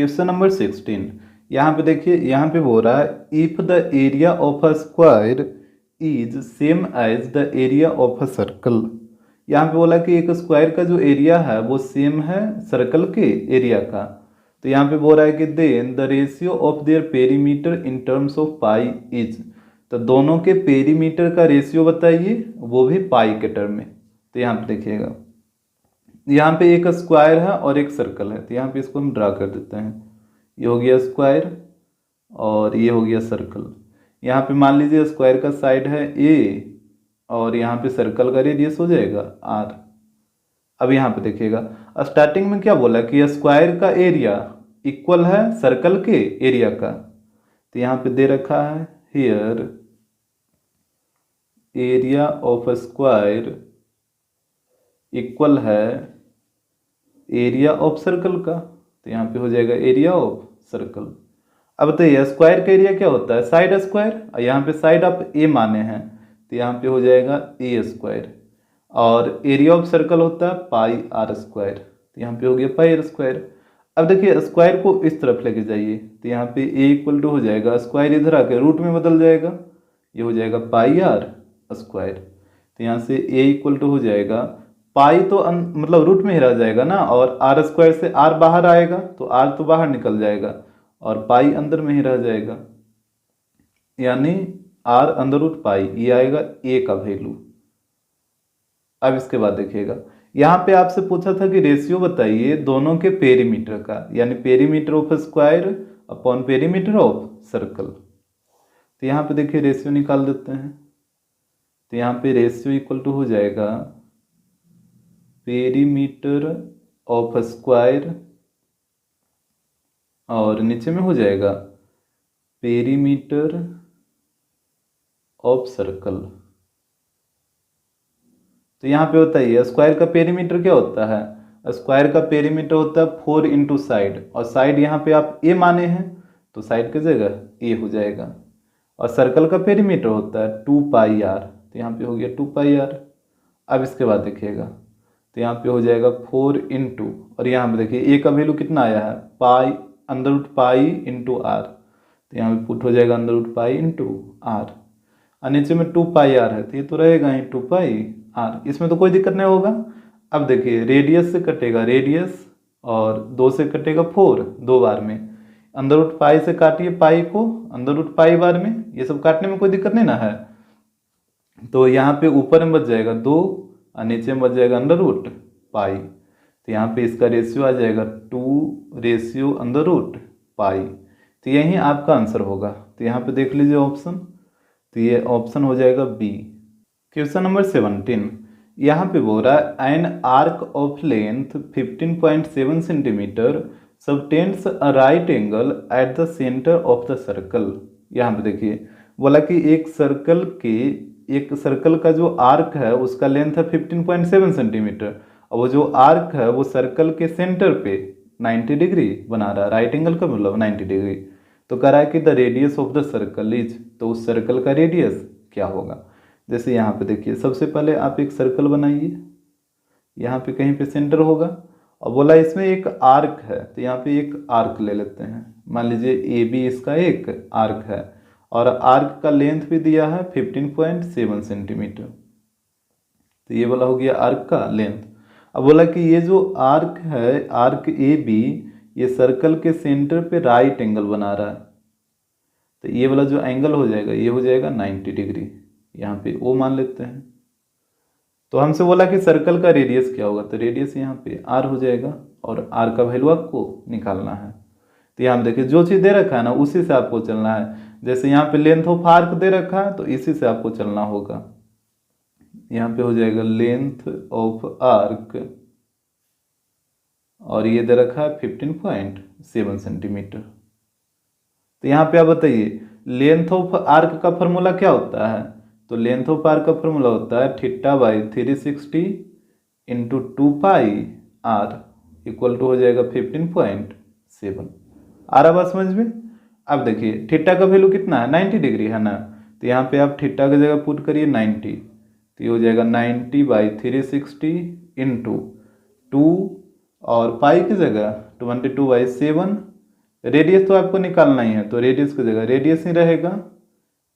Question number 16। यहाँ पे देखिए, यहाँ पे बोल रहा है if the area of a square is same as the area of a circle. यहाँ पे बोला कि एक स्क्वायर का जो एरिया है वो सेम है सर्कल के एरिया का। तो यहाँ पे बोल रहा है कि then the ratio of their perimeter in terms of pi is. तो दोनों के पेरीमीटर का रेशियो बताइए, वो भी पाई के टर्म में। तो यहाँ पे देखिएगा, यहाँ पे एक स्क्वायर है और एक सर्कल है। तो यहाँ पे इसको हम ड्रा कर देते हैं। ये हो गया स्क्वायर और ये हो गया सर्कल। यहाँ पे मान लीजिए स्क्वायर का साइड है ए और यहाँ पे सर्कल का रेडियस हो जाएगा आर। अब यहाँ पे देखिएगा, स्टार्टिंग में क्या बोला कि स्क्वायर का एरिया इक्वल है सर्कल के एरिया का। तो यहाँ पे दे रखा है here area of square equal है एरिया ऑफ सर्कल का। तो यहाँ पे हो जाएगा एरिया ऑफ सर्कल। अब बताइए स्क्वायर का एरिया क्या होता है, साइड स्क्वायर, और यहाँ पे साइड आप ए माने हैं तो यहाँ पे हो जाएगा ए स्क्वायर। और एरिया ऑफ सर्कल होता है पाई आर स्क्वायर। तो यहाँ पे हो गया पाई आर स्क्वायर। अब देखिए स्क्वायर को इस तरफ लेके जाइए तो यहाँ पे ए इक्वल टू हो जाएगा, स्क्वायर इधर आके रूट में बदल जाएगा, ये हो जाएगा पाई आर स्क्वायर। तो यहाँ से ए इक्वल टू हो जाएगा पाई तो मतलब रूट में ही रह जाएगा ना, और आर स्क्वायर से आर बाहर आएगा तो आर तो बाहर निकल जाएगा और पाई अंदर में ही रह जाएगा, यानी आर अंदर रूट पाई, ये आएगा ए का वैल्यू। अब इसके बाद देखिएगा, यहाँ पे आपसे पूछा था कि रेशियो बताइए दोनों के पेरीमीटर का, यानी perimeter of square upon perimeter of circle. तो यहाँ पे देखिए रेशियो निकाल देते हैं। तो यहाँ पे रेशियो इक्वल टू हो जाएगा पेरीमीटर ऑफ स्क्वायर और नीचे में हो जाएगा पेरीमीटर ऑफ सर्कल। तो यहाँ पे बताइए स्क्वायर का पेरीमीटर क्या होता है, स्क्वायर का पेरीमीटर होता है 4 इंटू साइड, और साइड यहाँ पे आप ए माने हैं तो साइड की जगह ए हो जाएगा। और सर्कल का पेरीमीटर होता है 2 पाई आर, तो यहाँ पे हो गया 2 पाई आर। अब इसके बाद देखिएगा, तो यहाँ पे हो जाएगा 4 इंटू, और यहाँ पे देखिए ए का वैल्यू कितना आया है, पाई अंदर रूट पाई इंटू आर। तो यहाँ पे पुट हो जाएगा अंदर रूट पाई इंटू आर, और नीचे में 2 पाई आर है तो ये तो रहेगा ही 2 पाई आर, इसमें तो कोई दिक्कत नहीं होगा। अब देखिए रेडियस से कटेगा रेडियस और 2 से कटेगा 4 दो बार में, अंदर रूट पाई से काटिए पाई को अंदर रूट पाई बार में, ये सब काटने में कोई दिक्कत नहीं ना है। तो यहाँ पे ऊपर में बच जाएगा 2 और नीचे में बच जाएगा अंडर रूट पाई। तो यहाँ पे इसका रेशियो आ जाएगा 2 रेशियो अंडर रूट पाई। तो यही आपका आंसर होगा। तो यहाँ पे देख लीजिए ऑप्शन, तो ये ऑप्शन हो जाएगा बी। क्वेश्चन नंबर 17, यहाँ पे बोल रहा है N arc of length 15.7 centimetre subtends a right angle at the centre of the circle. यहाँ पे देखिए बोला कि एक सर्कल का जो आर्क है उसका लेंथ है 15.7 सेंटीमीटर, और वो जो आर्क है वो सर्कल के सेंटर पे 90 डिग्री बना रहा है, राइट एंगल का मतलब 90 डिग्री। तो कह रहा है कि the radius of the circle is, तो उस सर्कल का रेडियस क्या होगा। जैसे यहाँ पे देखिए सबसे पहले आप एक सर्कल बनाइए, यहाँ पे कहीं पे सेंटर होगा, और बोला इसमें एक आर्क है तो यहाँ पे एक आर्क ले लेते हैं, मान लीजिए ए बी इसका एक आर्क है, और आर्क का लेंथ भी दिया है 15.7 सेंटीमीटर। तो ये वाला हो गया आर्क का लेंथ। अब बोला कि ये जो आर्क है आर्क ए बी, ये सर्कल के सेंटर पे राइट एंगल बना रहा है, तो ये वाला जो एंगल हो जाएगा ये हो जाएगा 90 डिग्री, यहाँ पे ओ मान लेते हैं। तो हमसे बोला कि सर्कल का रेडियस क्या होगा, तो रेडियस यहाँ पे आर हो जाएगा, और आर का वैल्यू आपको निकालना है। तो यहाँ देखिए जो चीज़ दे रखा है ना उसी से आपको चलना है। जैसे यहाँ पे लेंथ ऑफ आर्क दे रखा है तो इसी से आपको चलना होगा। यहाँ पे हो जाएगा लेंथ ऑफ आर्क, और ये दे रखा है 15.7 सेंटीमीटर। तो यहाँ पे आप बताइए लेंथ ऑफ आर्क का फॉर्मूला क्या होता है, तो लेंथ ऑफ आर्क का फॉर्मूला होता है θ/360 into 2 pi r equal to हो जाएगा 15.7। आ रहा बात समझ में। अब देखिए थीटा का वैल्यू कितना है, 90 डिग्री है ना, तो यहाँ पे आप थीटा की जगह पुट करिए 90, तो ये हो जाएगा 90/360 इंटू 2 और पाई की जगह 22/7 रेडियस तो आपको निकालना ही है, तो रेडियस की जगह रेडियस ही रहेगा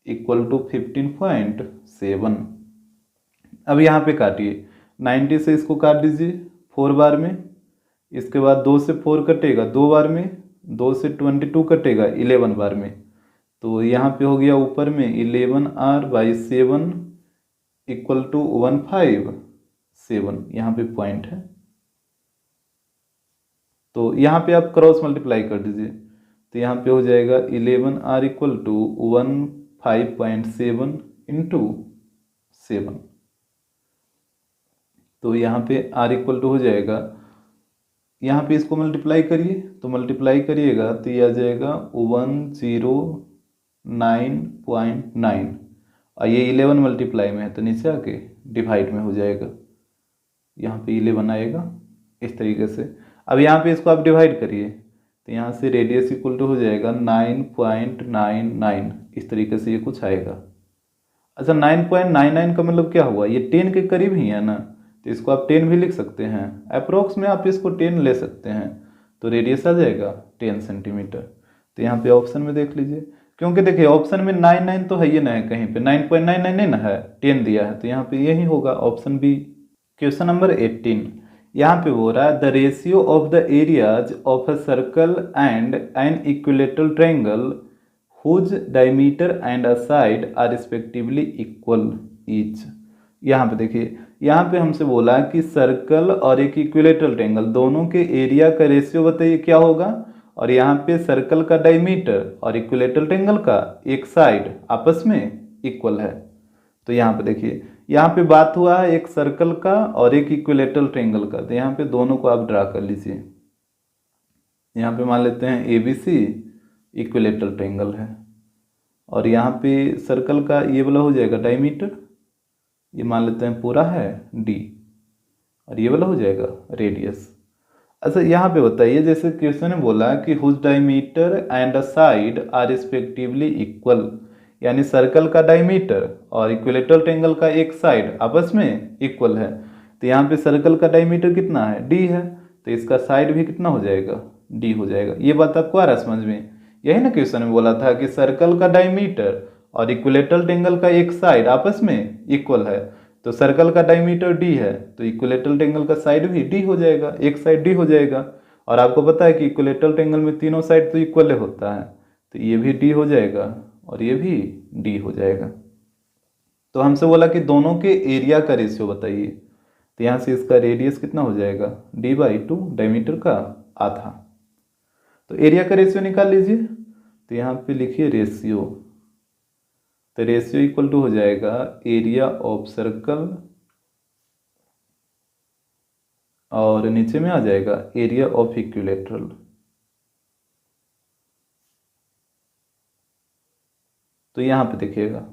इक्वल टू 15.7। अब यहाँ पे काटिए, 90 से इसको काट दीजिए 4 बार में, इसके बाद 2 से 4 कटेगा 2 बार में, 2 से 22 कटेगा 11 बार में, तो यहाँ पे हो गया ऊपर में 11r/7 इक्वल टू 157, यहाँ पे पॉइंट है, तो यहाँ पे आप क्रॉस मल्टीप्लाई कर दीजिए, तो यहाँ पे हो जाएगा 11r इक्वल टू 15.7 इंटू 7, तो यहाँ पे r इक्वल टू हो जाएगा, यहाँ पे इसको मल्टीप्लाई करिए, तो मल्टीप्लाई करिएगा तो ये आ जाएगा 109.9, और ये 11 मल्टीप्लाई में है तो नीचे आके डिवाइड में हो जाएगा, यहाँ पे 11 आएगा इस तरीके से। अब यहाँ पे इसको आप डिवाइड करिए, तो यहाँ से रेडियस इक्वल टू हो जाएगा 9.99, इस तरीके से ये कुछ आएगा। अच्छा 9.99 का मतलब क्या हुआ, ये 10 के करीब ही है ना, तो इसको आप 10 भी लिख सकते हैं, अप्रोक्स में आप इसको 10 ले सकते हैं, तो रेडियस आ जाएगा 10 सेंटीमीटर। तो यहाँ पे ऑप्शन में देख लीजिए, क्योंकि देखिए ऑप्शन में 99 तो है ही ना है, कहीं पे 9.99 नहीं ना है, 10 दिया है, तो यहाँ पे यही होगा ऑप्शन बी। क्वेश्चन नंबर 18, यहाँ पे बोल रहा है the ratio of the areas of a circle and an equilateral triangle whose diameter and a side are respectively equal each. यहाँ पे देखिए, यहाँ पे हमसे बोला कि सर्कल और एक इक्विलेटरल ट्रायंगल दोनों के एरिया का रेशियो बताइए क्या होगा, और यहाँ पे सर्कल का डायमीटर और इक्विलेटरल ट्रायंगल का एक साइड आपस में इक्वल है। तो यहाँ पे देखिए, यहाँ पे बात हुआ है एक सर्कल का और एक इक्विलेटरल ट्रायंगल का, तो यहाँ पे दोनों को आप ड्रा कर लीजिए। यहाँ पे मान लेते हैं ABC इक्विलेटरल ट्रायंगल है, और यहाँ पे सर्कल का ये वाला हो जाएगा डायमीटर, ये मान लेते हैं पूरा है D, और ये वाला हो जाएगा रेडियस। अच्छा यहाँ पे बताइए, जैसे क्वेश्चन ने बोला कि whose diameter and a side are respectively equal, यानी सर्कल का डायमीटर और इक्विलेटरल ट्रायंगल का एक साइड आपस में इक्वल है, तो यहाँ पे सर्कल का डायमीटर कितना है D है, तो इसका साइड भी कितना हो जाएगा D हो जाएगा। ये बात आपको आ रहा है समझ में, यही ना क्वेश्चन में बोला था कि सर्कल का डायमीटर और इक्विलेटरल ट्रायंगल का एक साइड आपस में इक्वल है, तो सर्कल का डायमीटर D है तो इक्विलेटरल ट्रायंगल का साइड भी D हो जाएगा, एक साइड D हो जाएगा, और आपको पता है कि इक्विलेटरल ट्रायंगल में तीनों साइड तो इक्वल होता है, तो ये भी D हो जाएगा और ये भी D हो जाएगा। तो हमसे बोला कि दोनों के एरिया का रेशियो बताइए, तो यहाँ से इसका रेडियस कितना हो जाएगा D/2, डायमीटर का आधा, तो एरिया का रेशियो निकाल लीजिए। तो यहाँ पे लिखिए रेशियो, तो रेशियो इक्वल टू हो जाएगा एरिया ऑफ सर्कल और नीचे में आ जाएगा एरिया ऑफ इक्विलेटरल। तो यहाँ पे देखिएगा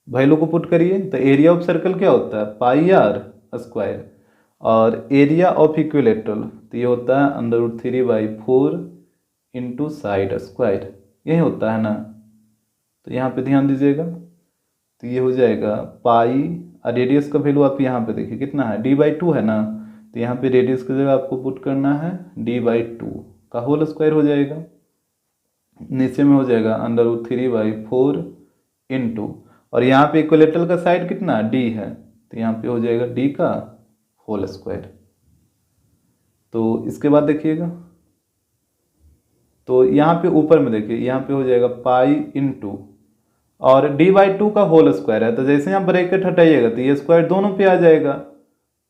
वैल्यू को पुट करिए, तो एरिया ऑफ सर्कल क्या होता है πr², और एरिया ऑफ इक्विलेटरल तो ये होता है √3/4 इंटू साइड स्क्वायर, यही होता है ना। तो यहाँ पे ध्यान दीजिएगा, तो ये हो जाएगा पाई, और रेडियस का वैल्यू आप यहाँ पे देखिए कितना है D/2 है ना, तो यहाँ पे रेडियस की जगह आपको पुट करना है D/2 का होल स्क्वायर हो जाएगा, नीचे में हो जाएगा √3/4 इंटू, और यहाँ पे इक्विलेटरल का साइड कितना D है, तो यहाँ पे हो जाएगा D का होल स्क्वायर। तो इसके बाद देखिएगा, तो यहाँ पे ऊपर में देखिए यहाँ पे हो जाएगा पाई इंटू, और D/2 का होल स्क्वायर है, तो जैसे यहाँ ब्रैकेट हटाइएगा तो ये स्क्वायर दोनों पे आ जाएगा,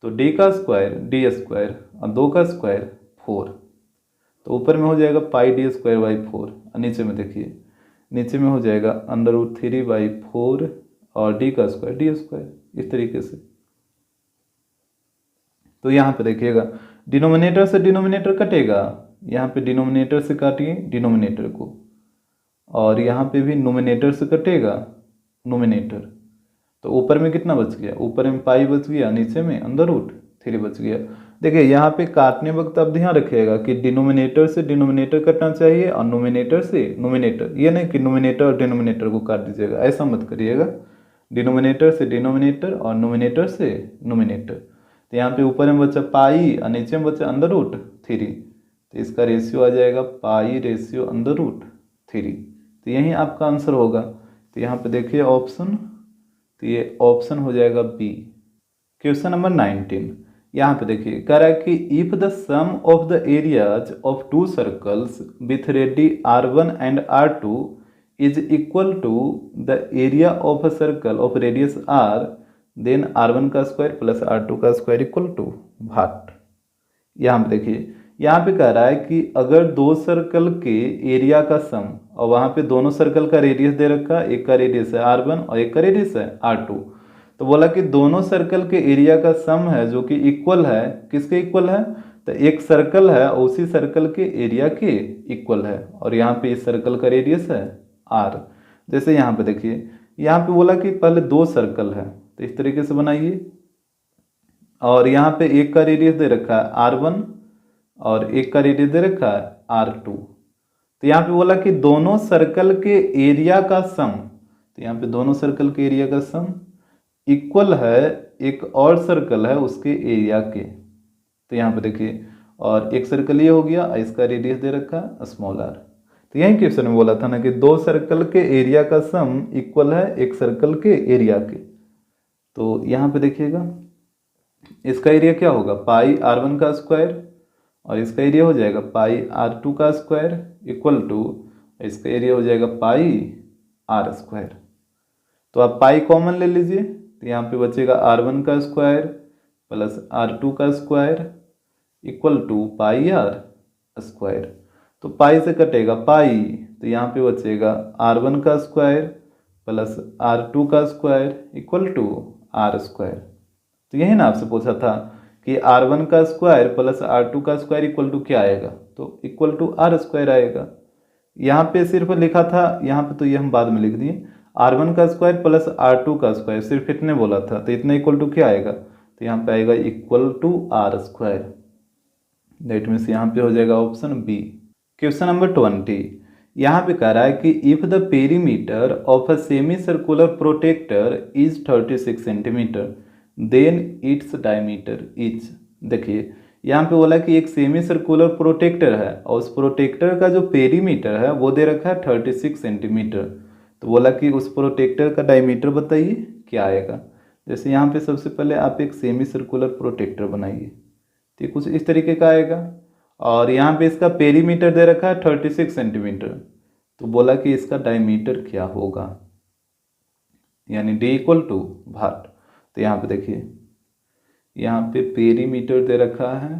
तो D का स्क्वायर D² और 2 का स्क्वायर 4, तो ऊपर में हो जाएगा πD²/4, और नीचे में देखिए नीचे में हो जाएगा √3/4 और D का स्क्वायर D², इस तरीके से। तो यहाँ पे देखिएगा डिनोमिनेटर से डिनोमिनेटर कटेगा, यहाँ पे डिनोमिनेटर से काटिए डिनोमिनेटर को, और यहाँ पे भी नोमिनेटर से कटेगा नोमिनेटर, तो ऊपर में कितना बच गया, ऊपर में पाई बच गया, नीचे में √3 बच गया। देखिए यहाँ पे काटने वक्त आप ध्यान रखिएगा कि डिनोमिनेटर से डिनोमिनेटर कटना चाहिए और नोमिनेटर से नोमिनेटर, ये नहीं कि नोमिनेटर और डिनोमिनेटर को काट दीजिएगा, ऐसा मत करिएगा, डिनोमिनेटर से डिनोमिनेटर और नोमिनेटर से नोमिनेटर। तो यहाँ पे ऊपर में बचा पाई और नीचे में बचा √3, तो इसका रेशियो आ जाएगा पाई रेशियो अंडर रूट 3। तो यही आपका आंसर होगा। तो यहाँ पे देखिए ऑप्शन, तो ये ऑप्शन हो जाएगा बी। क्वेश्चन नंबर 19, यहाँ पे देखिए कह रहा है कि if the sum of the areas of two circles with radii R1 and R2 is equal to the area of a circle of radius R, then R1 का स्क्वायर प्लस R2 का square equal to भाट। यहाँ पे देखिए, यहाँ पे कह रहा है कि अगर दो सर्कल के एरिया का सम, और वहाँ पे दोनों सर्कल का रेडियस दे रखा है, एक का रेडियस है R1 और एक का रेडियस है R2, तो बोला कि दोनों सर्कल के एरिया का सम है जो कि इक्वल है, किसके इक्वल है, तो एक सर्कल है और उसी सर्कल के एरिया के इक्वल है, और यहाँ पे इस सर्कल का रेडियस है R। जैसे यहाँ पे देखिए, यहाँ पे बोला कि पहले दो सर्कल है, तो इस तरीके से बनाइए, और यहाँ पे एक का रेडियस दे रखा है R1 और एक का रेडियस दे रखा है R2। तो यहाँ पे बोला कि दोनों सर्कल के एरिया का सम, तो यहाँ पे दोनों सर्कल के एरिया का सम इक्वल है एक और सर्कल है उसके एरिया के। तो यहाँ पे देखिए, और एक सर्कल ये हो गया, इसका रेडियस दे रखा है स्मॉल r। तो यही क्वेश्चन में बोला था ना कि दो सर्कल के एरिया का सम इक्वल है एक सर्कल के एरिया के। तो यहाँ पे देखिएगा, इसका एरिया क्या होगा, पाई R1 का स्क्वायर, और इसका एरिया हो जाएगा पाई R2 का स्क्वायर इक्वल टू, इसका एरिया हो जाएगा पाई R स्क्वायर। तो आप पाई कॉमन ले लीजिए, तो यहाँ पे बचेगा R1 का स्क्वायर प्लस R2 का square equal to pi R square. तो पाई से कटेगा पाई, तो यहाँ पे बचेगा R1 का स्क्वायर प्लस R2 का square equal to R square. तो यही ना आपसे पूछा था कि R1 का स्क्वायर प्लस R2 का स्क्वायर इक्वल टू क्या आएगा, तो इक्वल टू R स्क्वायर आएगा। यहाँ पे सिर्फ लिखा था, यहाँ पे तो ये हम बाद में लिख दिए, R1 का स्क्वायर प्लस R2 का स्क्वायर, सिर्फ इतने बोला था, तो इतना इक्वल टू क्या आएगा, तो यहाँ पे आएगा equal to R square. That means यहाँ पे हो जाएगा ऑप्शन बी। क्वेश्चन नंबर 20, यहाँ पे कह रहा है कि if the perimeter of a semi circular protractor is 36 centimetre then its diameter is. देखिए यहाँ पे बोला कि एक सेमी सर्कुलर प्रोटेक्टर है और उस प्रोटेक्टर का जो पेरीमीटर है वो दे रखा है 36 सेंटीमीटर। तो बोला कि उस प्रोटेक्टर का डायमीटर बताइए क्या आएगा। जैसे यहाँ पे सबसे पहले आप एक सेमी सर्कुलर प्रोटेक्टर बनाइए, तो ये कुछ इस तरीके का आएगा, और यहाँ पे इसका पेरीमीटर दे रखा है 36 सेंटीमीटर। तो बोला कि इसका डायमीटर क्या होगा, यानी डी इक्वल टू भाट। तो यहाँ पे देखिए, यहाँ पे पेरीमीटर दे रखा है,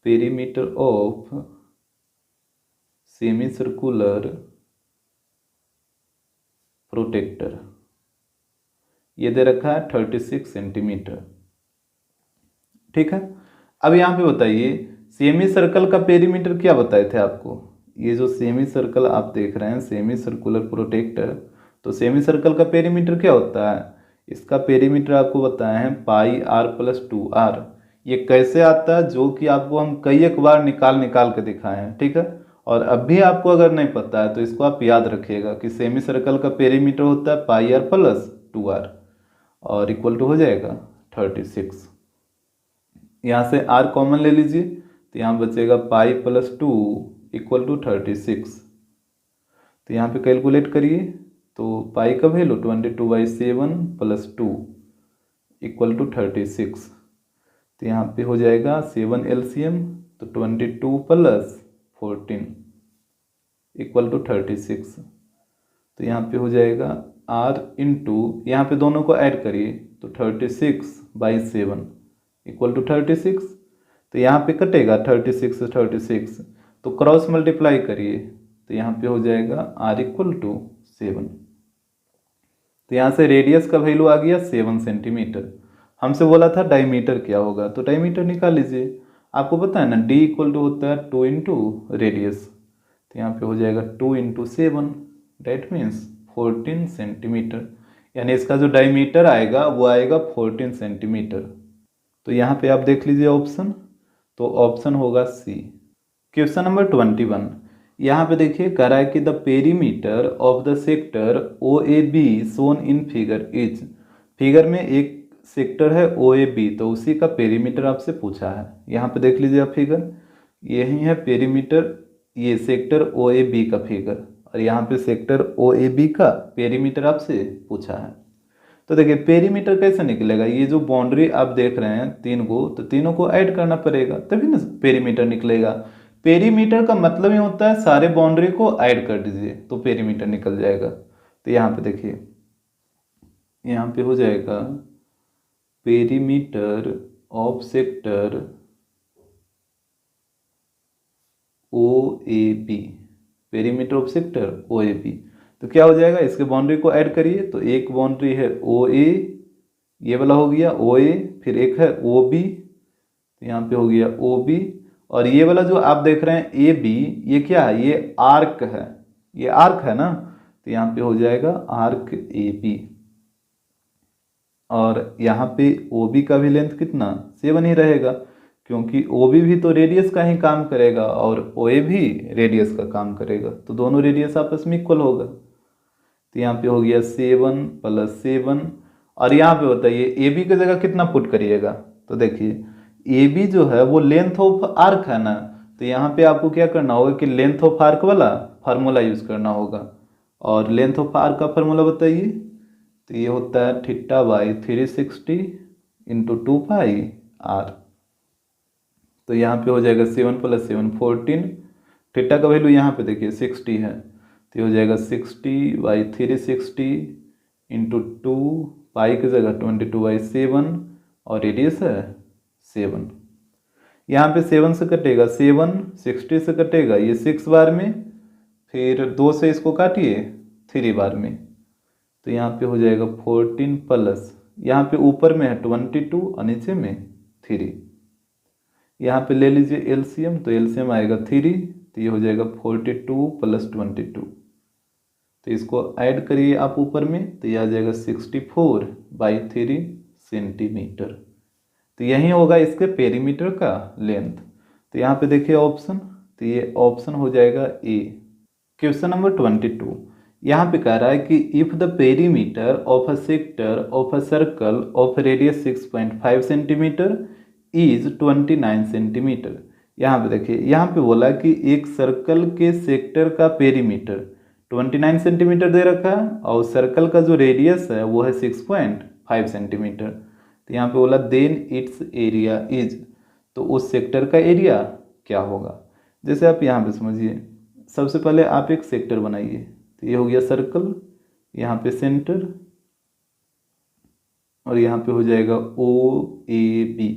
perimeter of semi circular protractor, ये दे रखा है 36 सेंटीमीटर। ठीक है, अब यहाँ पे बताइए सेमी सर्कल का पेरीमीटर क्या बताए थे आपको। ये जो सेमी सर्कल आप देख रहे हैं, सेमी सर्कुलर प्रोटेक्टर, तो सेमी सर्कल का पेरीमीटर क्या होता है, इसका पेरीमीटर आपको बताया है पाई R प्लस 2R। ये कैसे आता है, जो कि आपको हम कई एक बार निकाल के दिखाए हैं। ठीक है, और अब भी आपको अगर नहीं पता है तो इसको आप याद रखिएगा कि सेमी सर्कल का पेरीमीटर होता है पाई R प्लस 2R और इक्वल टू हो जाएगा 36। यहाँ से R कॉमन ले लीजिए, तो यहाँ बचेगा पाई प्लस 2 इक्वल टू 36। तो यहाँ पे कैलकुलेट करिए, तो पाई का वैल्यू 22/7 प्लस 2 इक्वल टू 36। तो यहाँ पे हो जाएगा 7 LCM, तो 22 प्लस 14 इक्वल टू 36। तो यहाँ पे हो जाएगा R इंटू, यहाँ पे दोनों को ऐड करिए, तो 36/7 इक्वल टू 36। तो यहाँ पे कटेगा 36 से 36, तो क्रॉस मल्टीप्लाई करिए, तो यहाँ पे हो जाएगा R इक्वल टू 7। तो यहाँ से रेडियस का वैल्यू आ गया 7 सेंटीमीटर। हमसे बोला था डायमीटर क्या होगा, तो डायमीटर निकाल लीजिए। आपको पता है ना, D इक्वल टू होता है 2 इंटू रेडियस, तो यहाँ पे हो जाएगा 2 इंटू 7, डेट मीन्स 14 सेंटीमीटर। यानी इसका जो डायमीटर आएगा वो आएगा 14 सेंटीमीटर। तो यहाँ पे आप देख लीजिए ऑप्शन, तो ऑप्शन होगा सी। क्वेश्चन नंबर 21, यहाँ पे देखिए कह रहा है कि the perimeter of the sector OAB shown in figure is. Figure में एक सेक्टर है OAB, तो उसी का पेरीमीटर आपसे पूछा है। यहाँ पे देख लीजिए आप फिगर, यही है पेरीमीटर, ये सेक्टर ओ ए बी का फिगर, और यहाँ पे सेक्टर ओ ए बी का पेरीमीटर आपसे पूछा है। तो देखिए पेरीमीटर कैसे निकलेगा, ये जो बाउंड्री आप देख रहे हैं तीन को, तो तीनों को ऐड करना पड़ेगा तभी ना पेरीमीटर निकलेगा। पेरीमीटर का मतलब ये होता है सारे बाउंड्री को ऐड कर दीजिए तो पेरीमीटर निकल जाएगा। तो यहाँ पे देखिए, यहाँ पे हो जाएगा perimeter of sector O A B, perimeter of sector O A B. तो क्या हो जाएगा, इसके बाउंड्री को ऐड करिए, तो एक बाउंड्री है ओ ए, ये वाला हो गया ओ ए, फिर एक है ओ बी, तो यहाँ पे हो गया ओ बी, और ये वाला जो आप देख रहे हैं ए बी, ये क्या है, ये आर्क है, ये आर्क है ना, तो यहाँ पे हो जाएगा आर्क ए बी। और यहाँ पे ओ बी का भी लेंथ कितना 7 ही रहेगा, क्योंकि ओ बी भी तो रेडियस का ही काम करेगा और ओ ए भी रेडियस का काम करेगा, तो दोनों रेडियस आपस में इक्वल होगा। तो यहाँ पे हो गया 7 + 7, और यहाँ पे बताइए ए बी की जगह कितना पुट करिएगा, तो देखिए ए बी जो है वो लेंथ ऑफ आर्क है ना, तो यहाँ पे आपको क्या करना होगा कि लेंथ ऑफ आर्क वाला फार्मूला यूज करना होगा। और लेंथ ऑफ आर्क का फार्मूला बताइए, तो ये होता है θ/360 × 2πr। तो यहाँ पे हो जाएगा 7 + 7 14, थीटा का वैल्यू यहाँ पे देखिए 60 है, तो ये हो जाएगा 60/360 × 2, पाई की जगह 22/7, और रेडियस है 7। यहाँ पे 7 से कटेगा 7, 60 से कटेगा ये 6 बार में, फिर 2 से इसको काटिए 3 बार में, तो यहाँ पे हो जाएगा 14 प्लस, यहाँ पे ऊपर में है 22 और नीचे में 3। यहाँ पे ले लीजिए एलसीएम, तो एलसीएम आएगा 3, तो ये हो जाएगा 42 + 22, तो इसको ऐड करिए आप ऊपर में, तो ये आ जाएगा 64/3 सेंटीमीटर। तो यही होगा इसके पेरीमीटर का लेंथ। तो यहाँ पे देखिए ऑप्शन, तो ये ऑप्शन हो जाएगा ए। क्वेश्चन नंबर 22, यहाँ पे कह रहा है कि if the perimeter of a sector of a circle of radius 6.5 centimetre is 29 centimetre. यहाँ पे देखिए, यहाँ पे बोला कि एक सर्कल के सेक्टर का पेरीमीटर 29 सेंटीमीटर दे रखा है और सर्कल का जो रेडियस है वो है 6.5 सेंटीमीटर। तो यहाँ पे बोला देन इट्स एरिया इज, तो उस सेक्टर का एरिया क्या होगा। जैसे आप यहाँ पे समझिए, सबसे पहले आप एक सेक्टर बनाइए, तो ये हो गया सर्कल, यहाँ पे सेंटर, और यहाँ पे हो जाएगा ओ ए बी।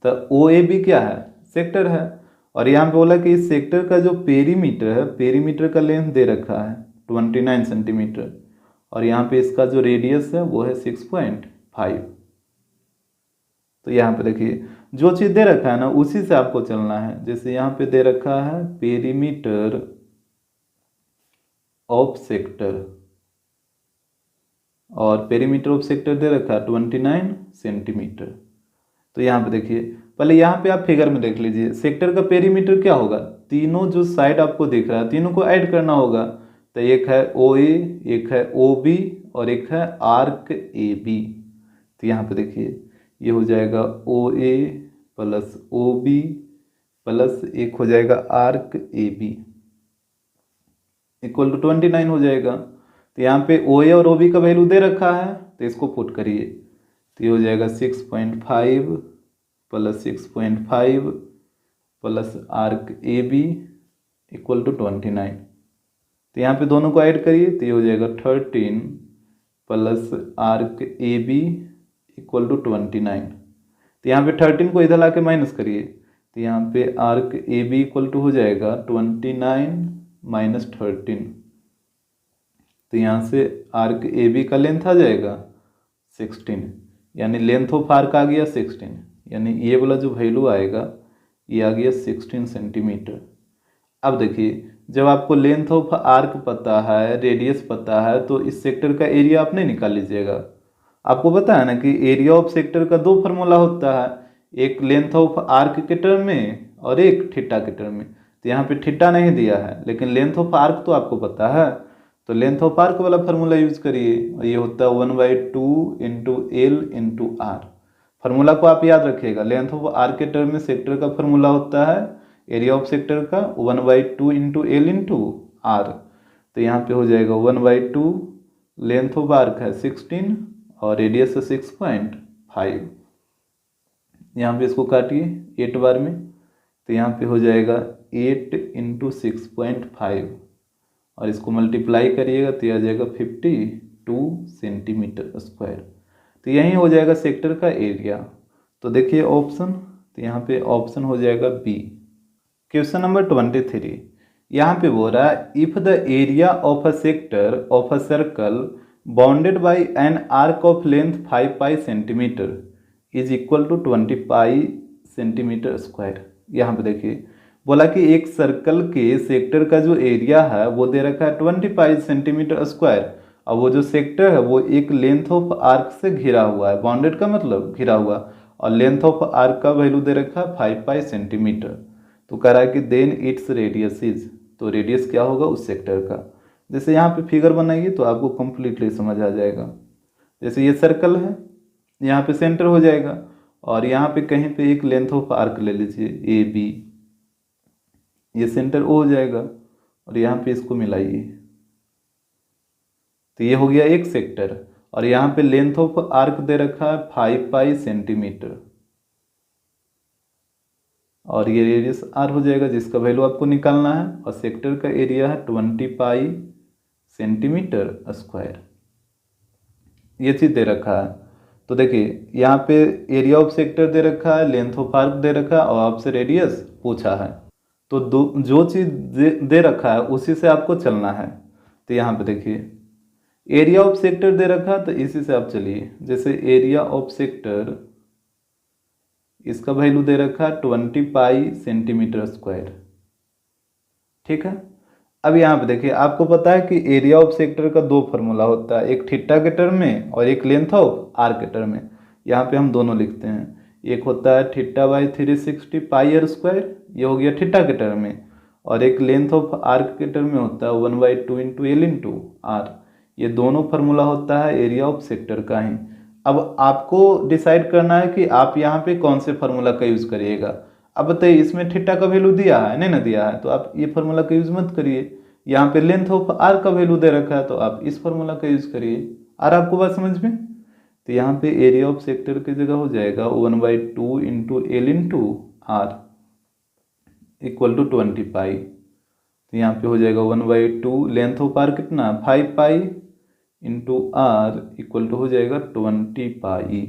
तो ओ ए बी क्या है, सेक्टर है, और यहाँ पे बोला कि इस सेक्टर का जो पेरीमीटर है, पेरीमीटर का लेंथ दे रखा है 29 सेंटीमीटर, और यहाँ पे इसका जो रेडियस है वो है 6.5। तो यहाँ पे देखिए जो चीज़ दे रखा है ना उसी से आपको चलना है। जैसे यहाँ पे दे रखा है पेरीमीटर ऑफ सेक्टर, और पेरीमीटर ऑफ सेक्टर दे रखा है 29 सेंटीमीटर। तो यहाँ पे देखिए, पहले यहाँ पे आप फिगर में देख लीजिए सेक्टर का पेरीमीटर क्या होगा, तीनों जो साइड आपको दिख रहा है तीनों को ऐड करना होगा। तो एक है ओ ए, एक है ओ बी, और एक है आर्क ए बी। तो यहाँ पे देखिए ये हो जाएगा ओ ए + ओ बी प्लस एक हो जाएगा arc A B equal to 29 हो जाएगा। तो यहाँ पे ओ ए और ओ बी का वैल्यू दे रखा है, तो इसको पुट करिए, तो ये हो जाएगा 6.5 + 6.5 plus arc A B equal to 29। तो यहाँ पे दोनों को ऐड करिए, तो ये हो जाएगा 13 plus arc A B equal to 29। तो यहाँ पे 13 को इधर ला के माइनस करिए, तो यहाँ पे arc A B equal to हो जाएगा 29 - 13। तो यहाँ से आर्क ए बी का लेंथ आ जाएगा 16, यानी लेंथ ऑफ आर्क आ गया 16, यानी ये वाला जो वैल्यू आएगा ये आ गया 16 सेंटीमीटर। अब देखिए जब आपको लेंथ ऑफ आर्क पता है, रेडियस पता है, तो इस सेक्टर का एरिया आप नहीं निकाल लीजिएगा। आपको पता है ना कि एरिया ऑफ सेक्टर का 2 फार्मूला होता है, एक लेंथ ऑफ आर्क के टर्म में और एक थीटा के टर्म में। तो यहाँ पे थीटा नहीं दिया है, लेकिन लेंथ ऑफ आर्क तो आपको पता है, तो लेंथ ऑफ आर्क वाला फार्मूला यूज करिए, और ये होता है 1/2 × L × R। फार्मूला को आप याद रखिएगा, लेंथ ऑफ आर्क के टर्म में सेक्टर का फार्मूला होता है एरिया ऑफ सेक्टर का 1/2 इंटू एल इंटू आर। तो यहाँ पे हो जाएगा 1/2, लेंथ ऑफ आर्क है 16 और रेडियस है 6.5। यहाँ पे इसको काटिए 8 बार में, तो यहाँ पे हो जाएगा 8 इंटू 6.5 और इसको मल्टीप्लाई करिएगा तो यह आ जाएगा 52 सेंटीमीटर स्क्वायर। तो यही हो जाएगा सेक्टर का एरिया। तो देखिए ऑप्शन, तो यहाँ पे ऑप्शन हो जाएगा बी। क्वेश्चन नंबर 23, यहाँ पे बोल रहा है if the area of a sector of a circle bounded by an arc of length 5 pi centimetre is equal to 20 pi centimetre square. यहाँ पे देखिए बोला कि एक सर्कल के सेक्टर का जो एरिया है वो दे रखा है 20 पाई सेंटीमीटर स्क्वायर, और वो जो सेक्टर है वो एक लेंथ ऑफ आर्क से घिरा हुआ है। बाउंडेड का मतलब घिरा हुआ, और लेंथ ऑफ आर्क का वैल्यू दे रखा है 5 पाई सेंटीमीटर। तो कह रहा है कि देन इट्स रेडियस इज, तो रेडियस क्या होगा उस सेक्टर का। जैसे यहाँ पे फिगर बनाइए तो आपको कंप्लीटली समझ आ जाएगा। जैसे ये सर्कल है, यहाँ पे सेंटर हो जाएगा, और यहाँ पे कहीं पे एक लेंथ ऑफ आर्क ले लीजिए ए बी, ये सेंटर ओ हो जाएगा, और यहाँ पे इसको मिलाइए तो ये हो गया एक सेक्टर। और यहाँ पे लेंथ ऑफ आर्क दे रखा है 5 पाई सेंटीमीटर, और ये रेडियस आर हो जाएगा जिसका वैल्यू आपको निकालना है, और सेक्टर का एरिया है 20 पाई सेंटीमीटर स्क्वायर। ये चीज़ दे रखा है। तो देखिए यहाँ पे एरिया ऑफ सेक्टर दे रखा है, लेंथ ऑफ आर्क दे रखा है, और आपसे रेडियस पूछा है। तो जो चीज़ दे रखा है उसी से आपको चलना है। तो यहाँ पे देखिए एरिया ऑफ सेक्टर दे रखा है तो इसी से आप चलिए। जैसे एरिया ऑफ सेक्टर, इसका वैल्यू दे रखा है 20 पाई सेंटीमीटर स्क्वायर, ठीक है। अब यहाँ पे देखिए आपको पता है कि एरिया ऑफ सेक्टर का दो फार्मूला होता है, एक थीटा के टर्म में और एक लेंथ ऑफ आर्क के टर्म में। यहाँ पे हम दोनों लिखते हैं, एक होता है theta by 360 pi are square, ये हो गया थीटा के टर्म में, और एक लेंथ ऑफ आर्क के टर्म में होता है 1/2 इंटू एल इंटू आर। ये दोनों फार्मूला होता है एरिया ऑफ सेक्टर का ही। अब आपको डिसाइड करना है कि आप यहाँ पे कौन से फार्मूला का यूज़ करिएगा। अब बताइए इसमें थीटा का वैल्यू दिया है, नहीं ना दिया है, तो आप ये फार्मूला का यूज़ मत करिए। यहाँ पे लेंथ ऑफ आर का वैल्यू दे रखा है तो आप इस फार्मूला का यूज़ करिए। आर आपको बात समझ में? तो यहाँ पे एरिया ऑफ सेक्टर की जगह हो जाएगा 1/2 into L into R equal to 20 pi. तो यहाँ पे हो जाएगा 1/2, लेंथ ऑफ आर कितना 5 pi into R equal to हो जाएगा 20 पाई।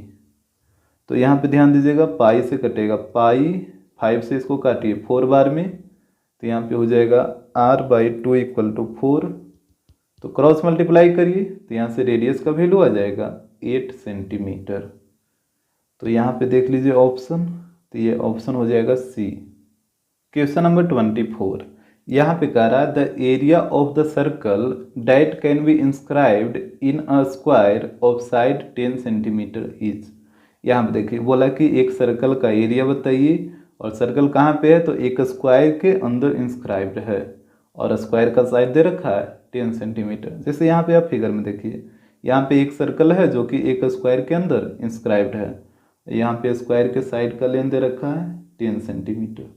तो यहाँ पे ध्यान दीजिएगा पाई से कटेगा, पाई 5 से इसको काटिए 4 बार में, तो यहाँ पे हो जाएगा r/2 इक्वल टू 4। तो क्रॉस मल्टीप्लाई करिए तो यहाँ से रेडियस का वैल्यू आ जाएगा 8 सेंटीमीटर। तो यहाँ पे देख लीजिए ऑप्शन, तो ये ऑप्शन हो जाएगा सी। क्वेश्चन नंबर 24, यहाँ पे कह रहा है the area of the circle that can be inscribed in a square of side 10 centimetre is. यहाँ पे देखिए बोला कि एक सर्कल का एरिया बताइए, और सर्कल कहाँ पे है तो एक स्क्वायर के अंदर इंस्क्राइब्ड है, और स्क्वायर का साइड दे रखा है 10 सेंटीमीटर। जैसे यहाँ पे आप फिगर में देखिए, यहाँ पे एक सर्कल है जो कि एक स्क्वायर के अंदर इंस्क्राइब्ड है, यहाँ पे स्क्वायर के साइड का लेंथ दे रखा है 10 सेंटीमीटर।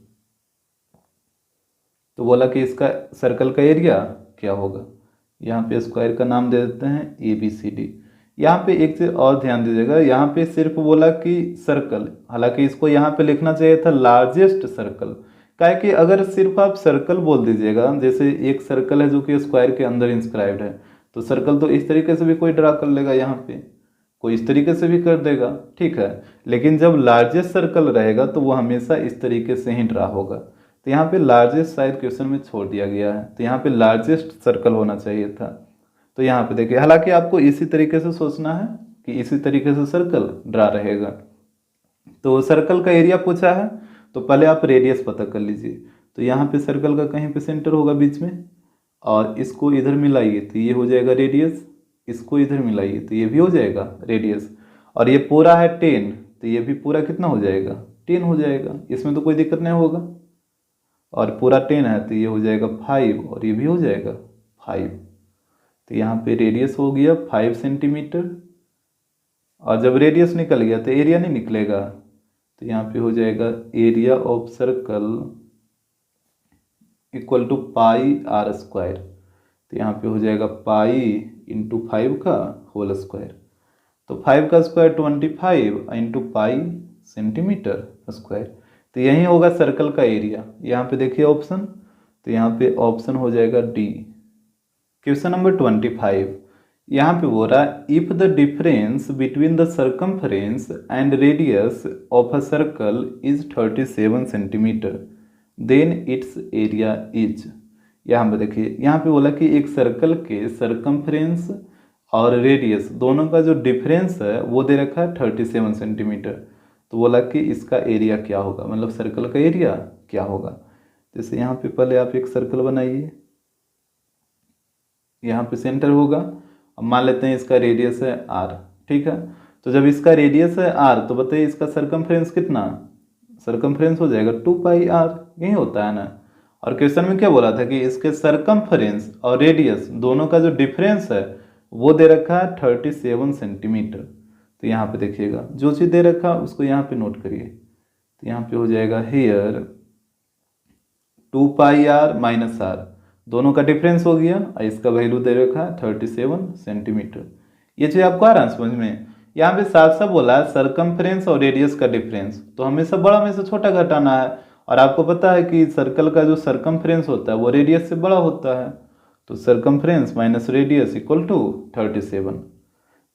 तो बोला कि इसका सर्कल का एरिया क्या होगा। यहाँ पे स्क्वायर का नाम दे देते हैं ABCD। यहाँ पे एक चीज़ और ध्यान दीजिएगा, यहाँ पे सिर्फ बोला कि सर्कल, हालांकि इसको यहाँ पे लिखना चाहिए था लार्जेस्ट सर्कल। क्या है कि अगर सिर्फ आप सर्कल बोल दीजिएगा, जैसे एक सर्कल है जो कि स्क्वायर के अंदर इंस्क्राइब्ड है, तो सर्कल तो इस तरीके से भी कोई ड्रा कर लेगा, यहाँ पे कोई इस तरीके से भी कर देगा, ठीक है। लेकिन जब लार्जेस्ट सर्कल रहेगा तो वो हमेशा इस तरीके से ही ड्रा होगा। तो यहाँ पे लार्जेस्ट शायद क्वेश्चन में छोड़ दिया गया है, तो यहाँ पे लार्जेस्ट सर्कल होना चाहिए था। तो यहाँ पे देखिए, हालांकि आपको इसी तरीके से सोचना है कि इसी तरीके से सर्कल ड्रा रहेगा। तो सर्कल का एरिया पूछा है तो पहले आप रेडियस पता कर लीजिए। तो यहाँ पे सर्कल का कहीं पे सेंटर होगा बीच में, और इसको इधर मिलाइए तो ये हो जाएगा रेडियस, इसको इधर मिलाइए तो ये भी हो जाएगा रेडियस, और ये पूरा है 10 तो ये भी पूरा कितना हो जाएगा 10 हो जाएगा, इसमें तो कोई दिक्कत नहीं होगा। और पूरा 10 है तो ये हो जाएगा 5, और ये भी हो जाएगा 5। तो यहाँ पे रेडियस हो गया 5 सेंटीमीटर, और जब रेडियस निकल गया तो एरिया नहीं निकलेगा। तो यहाँ पे हो जाएगा area of circle equal to pi are square. तो यहाँ पे हो जाएगा पाई इंटू 5 का होल स्क्वायर। तो 5 का square 25 into pi centimetre square. तो यही होगा सर्कल का एरिया। यहाँ पे देखिए ऑप्शन, तो यहाँ पे ऑप्शन हो जाएगा डी। क्वेश्चन नंबर 25, यहाँ पे बोल रहा है if the difference between the circumference and radius of a circle is 37 centimetre then its area is. यहाँ पे देखिए, यहाँ पे बोला कि एक सर्कल के सर्कमफ्रेंस और रेडियस दोनों का जो डिफरेंस है वो दे रखा है 37 सेंटीमीटर। तो बोला कि इसका एरिया क्या होगा, मतलब सर्कल का एरिया क्या होगा। जैसे यहाँ पे पहले आप एक सर्कल बनाइए, यहाँ पे सेंटर होगा। अब मान लेते हैं इसका रेडियस है आर, ठीक है। तो जब इसका रेडियस है आर तो बताइए इसका सरकमफ्रेंस कितना, सरकमफ्रेंस हो जाएगा 2 पाई आर, यही होता है ना। और क्वेश्चन में क्या बोला था कि इसके सरकमफ्रेंस और रेडियस दोनों का जो डिफरेंस है वो दे रखा है 37 सेंटीमीटर। तो यहाँ पे देखिएगा जो चीज़ दे रखा उसको यहाँ पे नोट करिए। तो यहाँ पे हो जाएगा here 2 pi R minus R, दोनों का डिफरेंस हो गया और इसका वैल्यू दे रखा है 37 सेंटीमीटर। ये चीज़ आपको आ रहा है समझ में। यहाँ पे साफ साफ बोला है सरकमफ्रेंस और रेडियस का डिफरेंस, तो हमेशा बड़ा में से छोटा घटाना है। और आपको पता है कि सर्कल का जो सरकमफ्रेंस होता है वो रेडियस से बड़ा होता है। तो circumference minus radius equal to 37।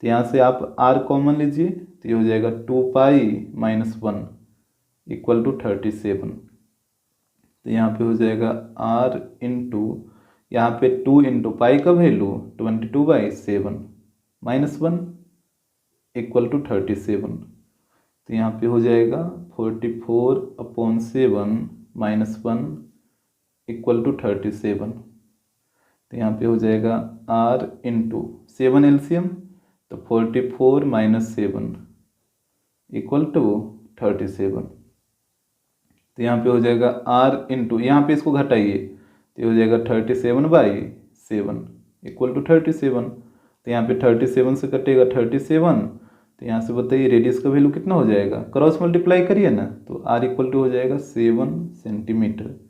तो यहाँ से आप आर कॉमन लीजिए, तो ये हो जाएगा 2 पाई माइनस 1 इक्वल टू 37। तो यहाँ पे हो जाएगा r इंटू, यहाँ पे 2 इंटू पाई का वैल्यू 22/7 माइनस 1 इक्वल टू 37। तो यहाँ पे हो जाएगा 44/7 माइनस 1 इक्वल टू 37। तो यहाँ पे हो जाएगा r इंटू 7 एलसीएम, तो 44 माइनस 7 इक्वल टू 37। तो यहाँ पे हो जाएगा r इंटू, यहाँ पे इसको घटाइए तो हो जाएगा 37/7 इक्वल टू 37। तो यहाँ पे 37 से कटेगा 37, तो यहाँ से बताइए रेडियस का वैल्यू कितना हो जाएगा, क्रॉस मल्टीप्लाई करिए ना, तो r इक्वल टू हो जाएगा 7 सेंटीमीटर,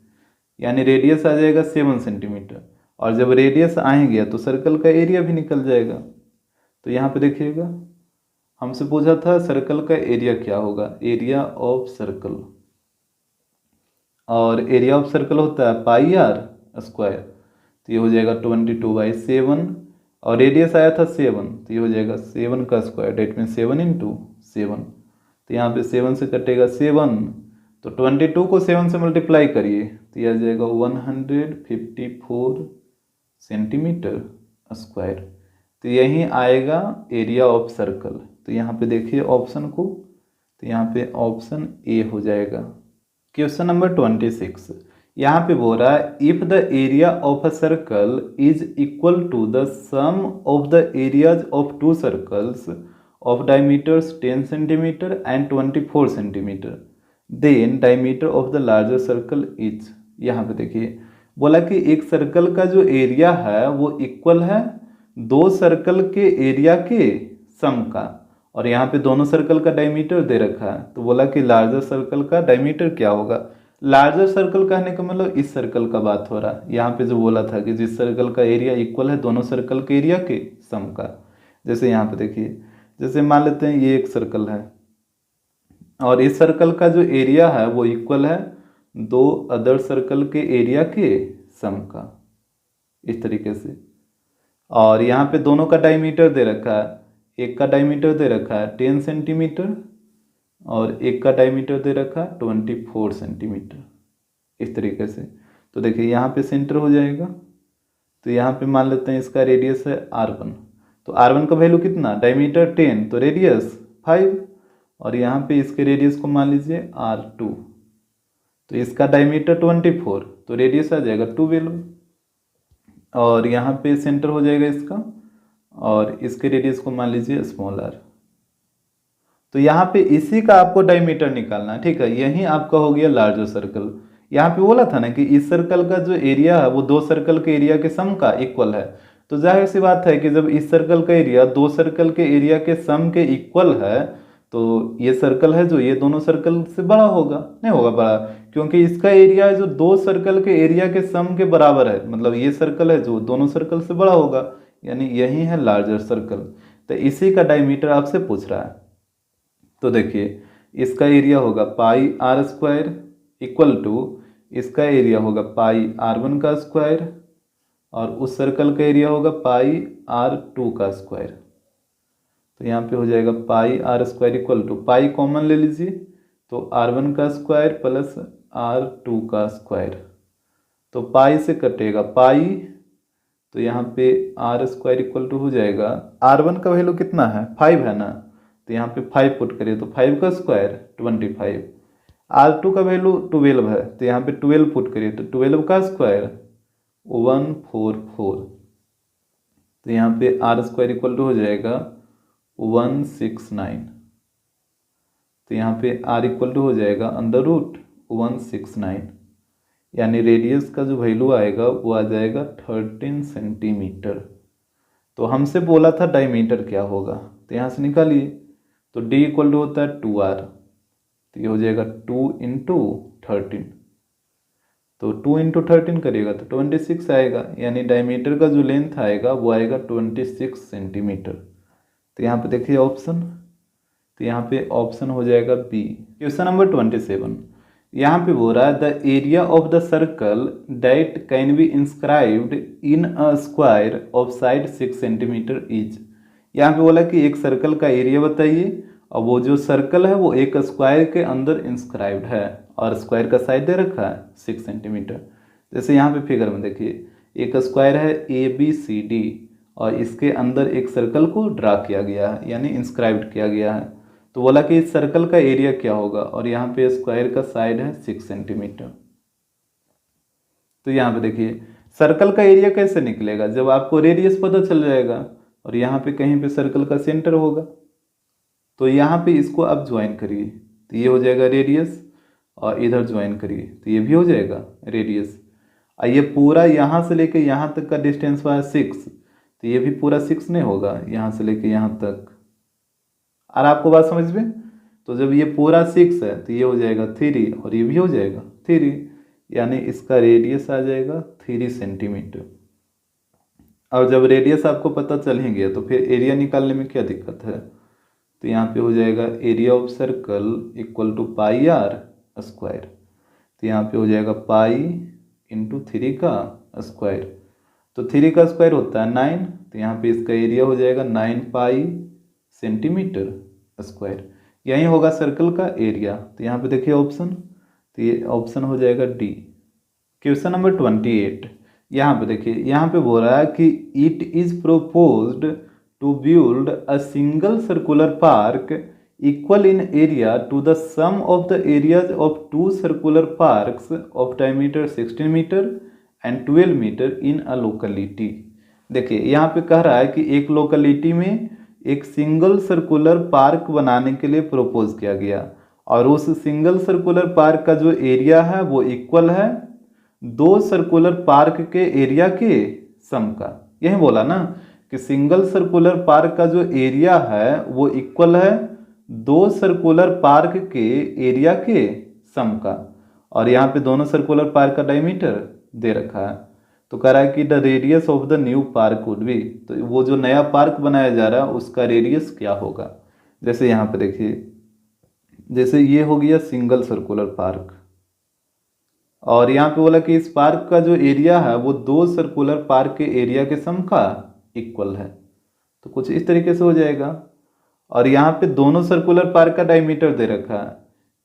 यानी रेडियस आ जाएगा 7 सेंटीमीटर। और जब रेडियस आएंगे तो सर्कल का एरिया भी निकल जाएगा। तो यहाँ पे देखिएगा हमसे पूछा था सर्कल का एरिया क्या होगा, एरिया ऑफ सर्कल, और एरिया ऑफ सर्कल होता है पाई आर स्क्वायर। तो ये हो जाएगा 22/7, और रेडियस आया था 7, तो ये हो जाएगा 7 का स्क्वायर, डेट में 7 इंटू 7। तो यहाँ पे 7 से कटेगा 7, तो 22 को 7 से मल्टीप्लाई करिए तो यह आ जाएगा 154 सेंटीमीटर स्क्वायर। तो यही आएगा एरिया ऑफ सर्कल। तो यहाँ पे देखिए ऑप्शन को, तो यहाँ पे ऑप्शन ए हो जाएगा। क्वेश्चन नंबर 26, यहाँ पे बोल रहा है if the area of a circle is equal to the sum of the areas of 2 circles of diameters 10 centimetre and 24 centimetre then diameter of the larger circle is. यहाँ पे देखिए बोला कि एक सर्कल का जो एरिया है वो इक्वल है 2 सर्कल के एरिया के सम का, और यहाँ पे दोनों सर्कल का डायमीटर दे रखा है। तो बोला कि लार्जर सर्कल का डायमीटर क्या होगा। लार्जर सर्कल कहने का मतलब इस सर्कल का बात हो रहा है। यहाँ पे जो बोला था कि जिस सर्कल का एरिया इक्वल है दोनों सर्कल के एरिया के सम का। जैसे यहाँ पे देखिए, जैसे मान लेते हैं ये एक सर्कल है और इस सर्कल का जो एरिया है वो इक्वल है 2 अदर सर्कल के एरिया के सम का, इस तरीके से। और यहाँ पे दोनों का डायमीटर दे रखा है, एक का डायमीटर दे रखा है 10 सेंटीमीटर और एक का डायमीटर दे रखा है 24 सेंटीमीटर, इस तरीके से। तो देखिए यहाँ पे सेंटर हो जाएगा। तो यहाँ पे मान लेते हैं इसका रेडियस है r1, तो r1 का वैल्यू कितना, डायमीटर 10 तो रेडियस 5, और यहाँ पे इसके रेडियस को मान लीजिए r2, तो इसका डायमीटर 24 तो रेडियस आ जाएगा 12, और यहाँ पे सेंटर हो जाएगा इसका, और इसके रेडियस को मान लीजिए स्मॉल r। तो यहाँ पे इसी का आपको डायमीटर निकालना है, ठीक है। यही आपका हो गया लार्जर सर्कल। यहाँ पे बोला था ना कि इस सर्कल का जो एरिया है वो 2 सर्कल के एरिया के सम का इक्वल है। तो जाहिर सी बात है कि जब इस सर्कल का एरिया 2 सर्कल के एरिया के सम के इक्वल है तो ये सर्कल है जो ये दोनों सर्कल से बड़ा होगा, नहीं होगा बड़ा, क्योंकि इसका एरिया है जो दो सर्कल के एरिया के सम के बराबर है, मतलब ये सर्कल है जो दोनों सर्कल से बड़ा होगा, यानी यही है लार्जर सर्कल। तो इसी का डायमीटर आपसे पूछ रहा है। तो देखिए इसका एरिया होगा pi are square equal to इसका एरिया होगा पाई आर वन का स्क्वायर और उस सर्कल का एरिया होगा पाई आर टू का स्क्वायर। तो यहाँ पे हो जाएगा pi are square equal to pi common ले लीजिए तो आर वन का स्क्वायर प्लस आर टू का स्क्वायर। तो पाई से कटेगा पाई, तो यहाँ पे आर स्क्वायर इक्वल टू हो जाएगा आर वन का वैल्यू कितना है 5 है ना, तो यहाँ पे 5 पुट करिए तो 5 का स्क्वायर 25, आर टू का वैल्यू 12 है तो यहाँ पे 12 पुट करिए तो 12 का स्क्वायर 144। तो यहाँ पे आर स्क्वायर इक्वल टू हो जाएगा 169। तो यहाँ पे आर इक्वल टू हो जाएगा अंडर रूट 169, यानी रेडियस का जो वैल्यू आएगा वो आ जाएगा 13 सेंटीमीटर। तो हमसे बोला था डायमीटर क्या होगा, तो यहाँ से निकालिए तो d इक्वल टू होता है 2r, तो ये हो जाएगा 2 इंटू 13, तो 2 इंटू 13 करिएगा तो 26 आएगा, यानी डायमीटर का जो लेंथ आएगा वो आएगा 26 सेंटीमीटर। तो यहाँ पे देखिए ऑप्शन, तो यहाँ पे ऑप्शन हो जाएगा बी। क्वेश्चन नंबर 27, यहाँ पे बोल रहा है the area of the circle that can be inscribed in a square of side 6 centimetre each. यहाँ पे बोला कि एक सर्कल का एरिया बताइए और वो जो सर्कल है वो एक स्क्वायर के अंदर इंस्क्राइब्ड है और स्क्वायर का साइड दे रखा है 6 सेंटीमीटर। जैसे यहाँ पे फिगर में देखिए एक स्क्वायर है ABCD और इसके अंदर एक सर्कल को ड्रा किया गया है, यानी इंस्क्राइब्ड किया गया है। तो बोला कि इस सर्कल का एरिया क्या होगा और यहाँ पे स्क्वायर का साइड है 6 सेंटीमीटर। तो यहाँ पे देखिए सर्कल का एरिया कैसे निकलेगा, जब आपको रेडियस पता चल जाएगा और यहाँ पे कहीं पे सर्कल का सेंटर होगा। तो यहाँ पे इसको आप ज्वाइन करिए तो ये हो जाएगा रेडियस और इधर ज्वाइन करिए तो ये भी हो जाएगा रेडियस। और ये पूरा यहाँ से लेके यहाँ तक का डिस्टेंस हुआ है 6, तो ये भी पूरा 6 नहीं होगा यहाँ से लेके यहाँ तक। और आपको बात समझ में, तो जब ये पूरा 6 है तो ये हो जाएगा 3 और ये भी हो जाएगा 3, यानी इसका रेडियस आ जाएगा 3 सेंटीमीटर। और जब रेडियस आपको पता चल ही गया तो फिर एरिया निकालने में क्या दिक्कत है। तो यहाँ पे हो जाएगा area of circle equal to pi are square, तो यहाँ पे हो जाएगा पाई इंटू 3 का स्क्वायर। तो 3 का स्क्वायर होता है 9, तो यहाँ पे इसका एरिया हो जाएगा 9 पाई सेंटीमीटर स्क्वायर, यही होगा सर्कल का एरिया। तो यहाँ पे देखिए ऑप्शन, तो ये ऑप्शन हो जाएगा डी। क्वेश्चन नंबर 28, यहाँ पे देखिए यहाँ पे बोल रहा है कि it is proposed to build a single circular park equal in area to the sum of the areas of 2 circular parks of diameter 16 metre and 12 metre in a locality. देखिए यहाँ पे कह रहा है कि एक लोकेलिटी में एक सिंगल सर्कुलर पार्क बनाने के लिए प्रपोज किया गया और उस सिंगल सर्कुलर पार्क का जो एरिया है वो इक्वल है 2 सर्कुलर पार्क के एरिया के सम का। यही बोला ना कि सिंगल सर्कुलर पार्क का जो एरिया है वो इक्वल है 2 सर्कुलर पार्क के एरिया के सम का, और यहाँ पे दोनों सर्कुलर पार्क का डायमीटर दे रखा है। तो कह रहा है कि the radius of the new park would be, तो वो जो नया पार्क बनाया जा रहा है उसका रेडियस क्या होगा। जैसे यहाँ पे देखिए जैसे ये हो गया सिंगल सर्कुलर पार्क और यहाँ पे बोला कि इस पार्क का जो एरिया है वो 2 सर्कुलर पार्क के एरिया के सम का इक्वल है, तो कुछ इस तरीके से हो जाएगा। और यहाँ पे दोनों सर्कुलर पार्क का डायमीटर दे रखा है,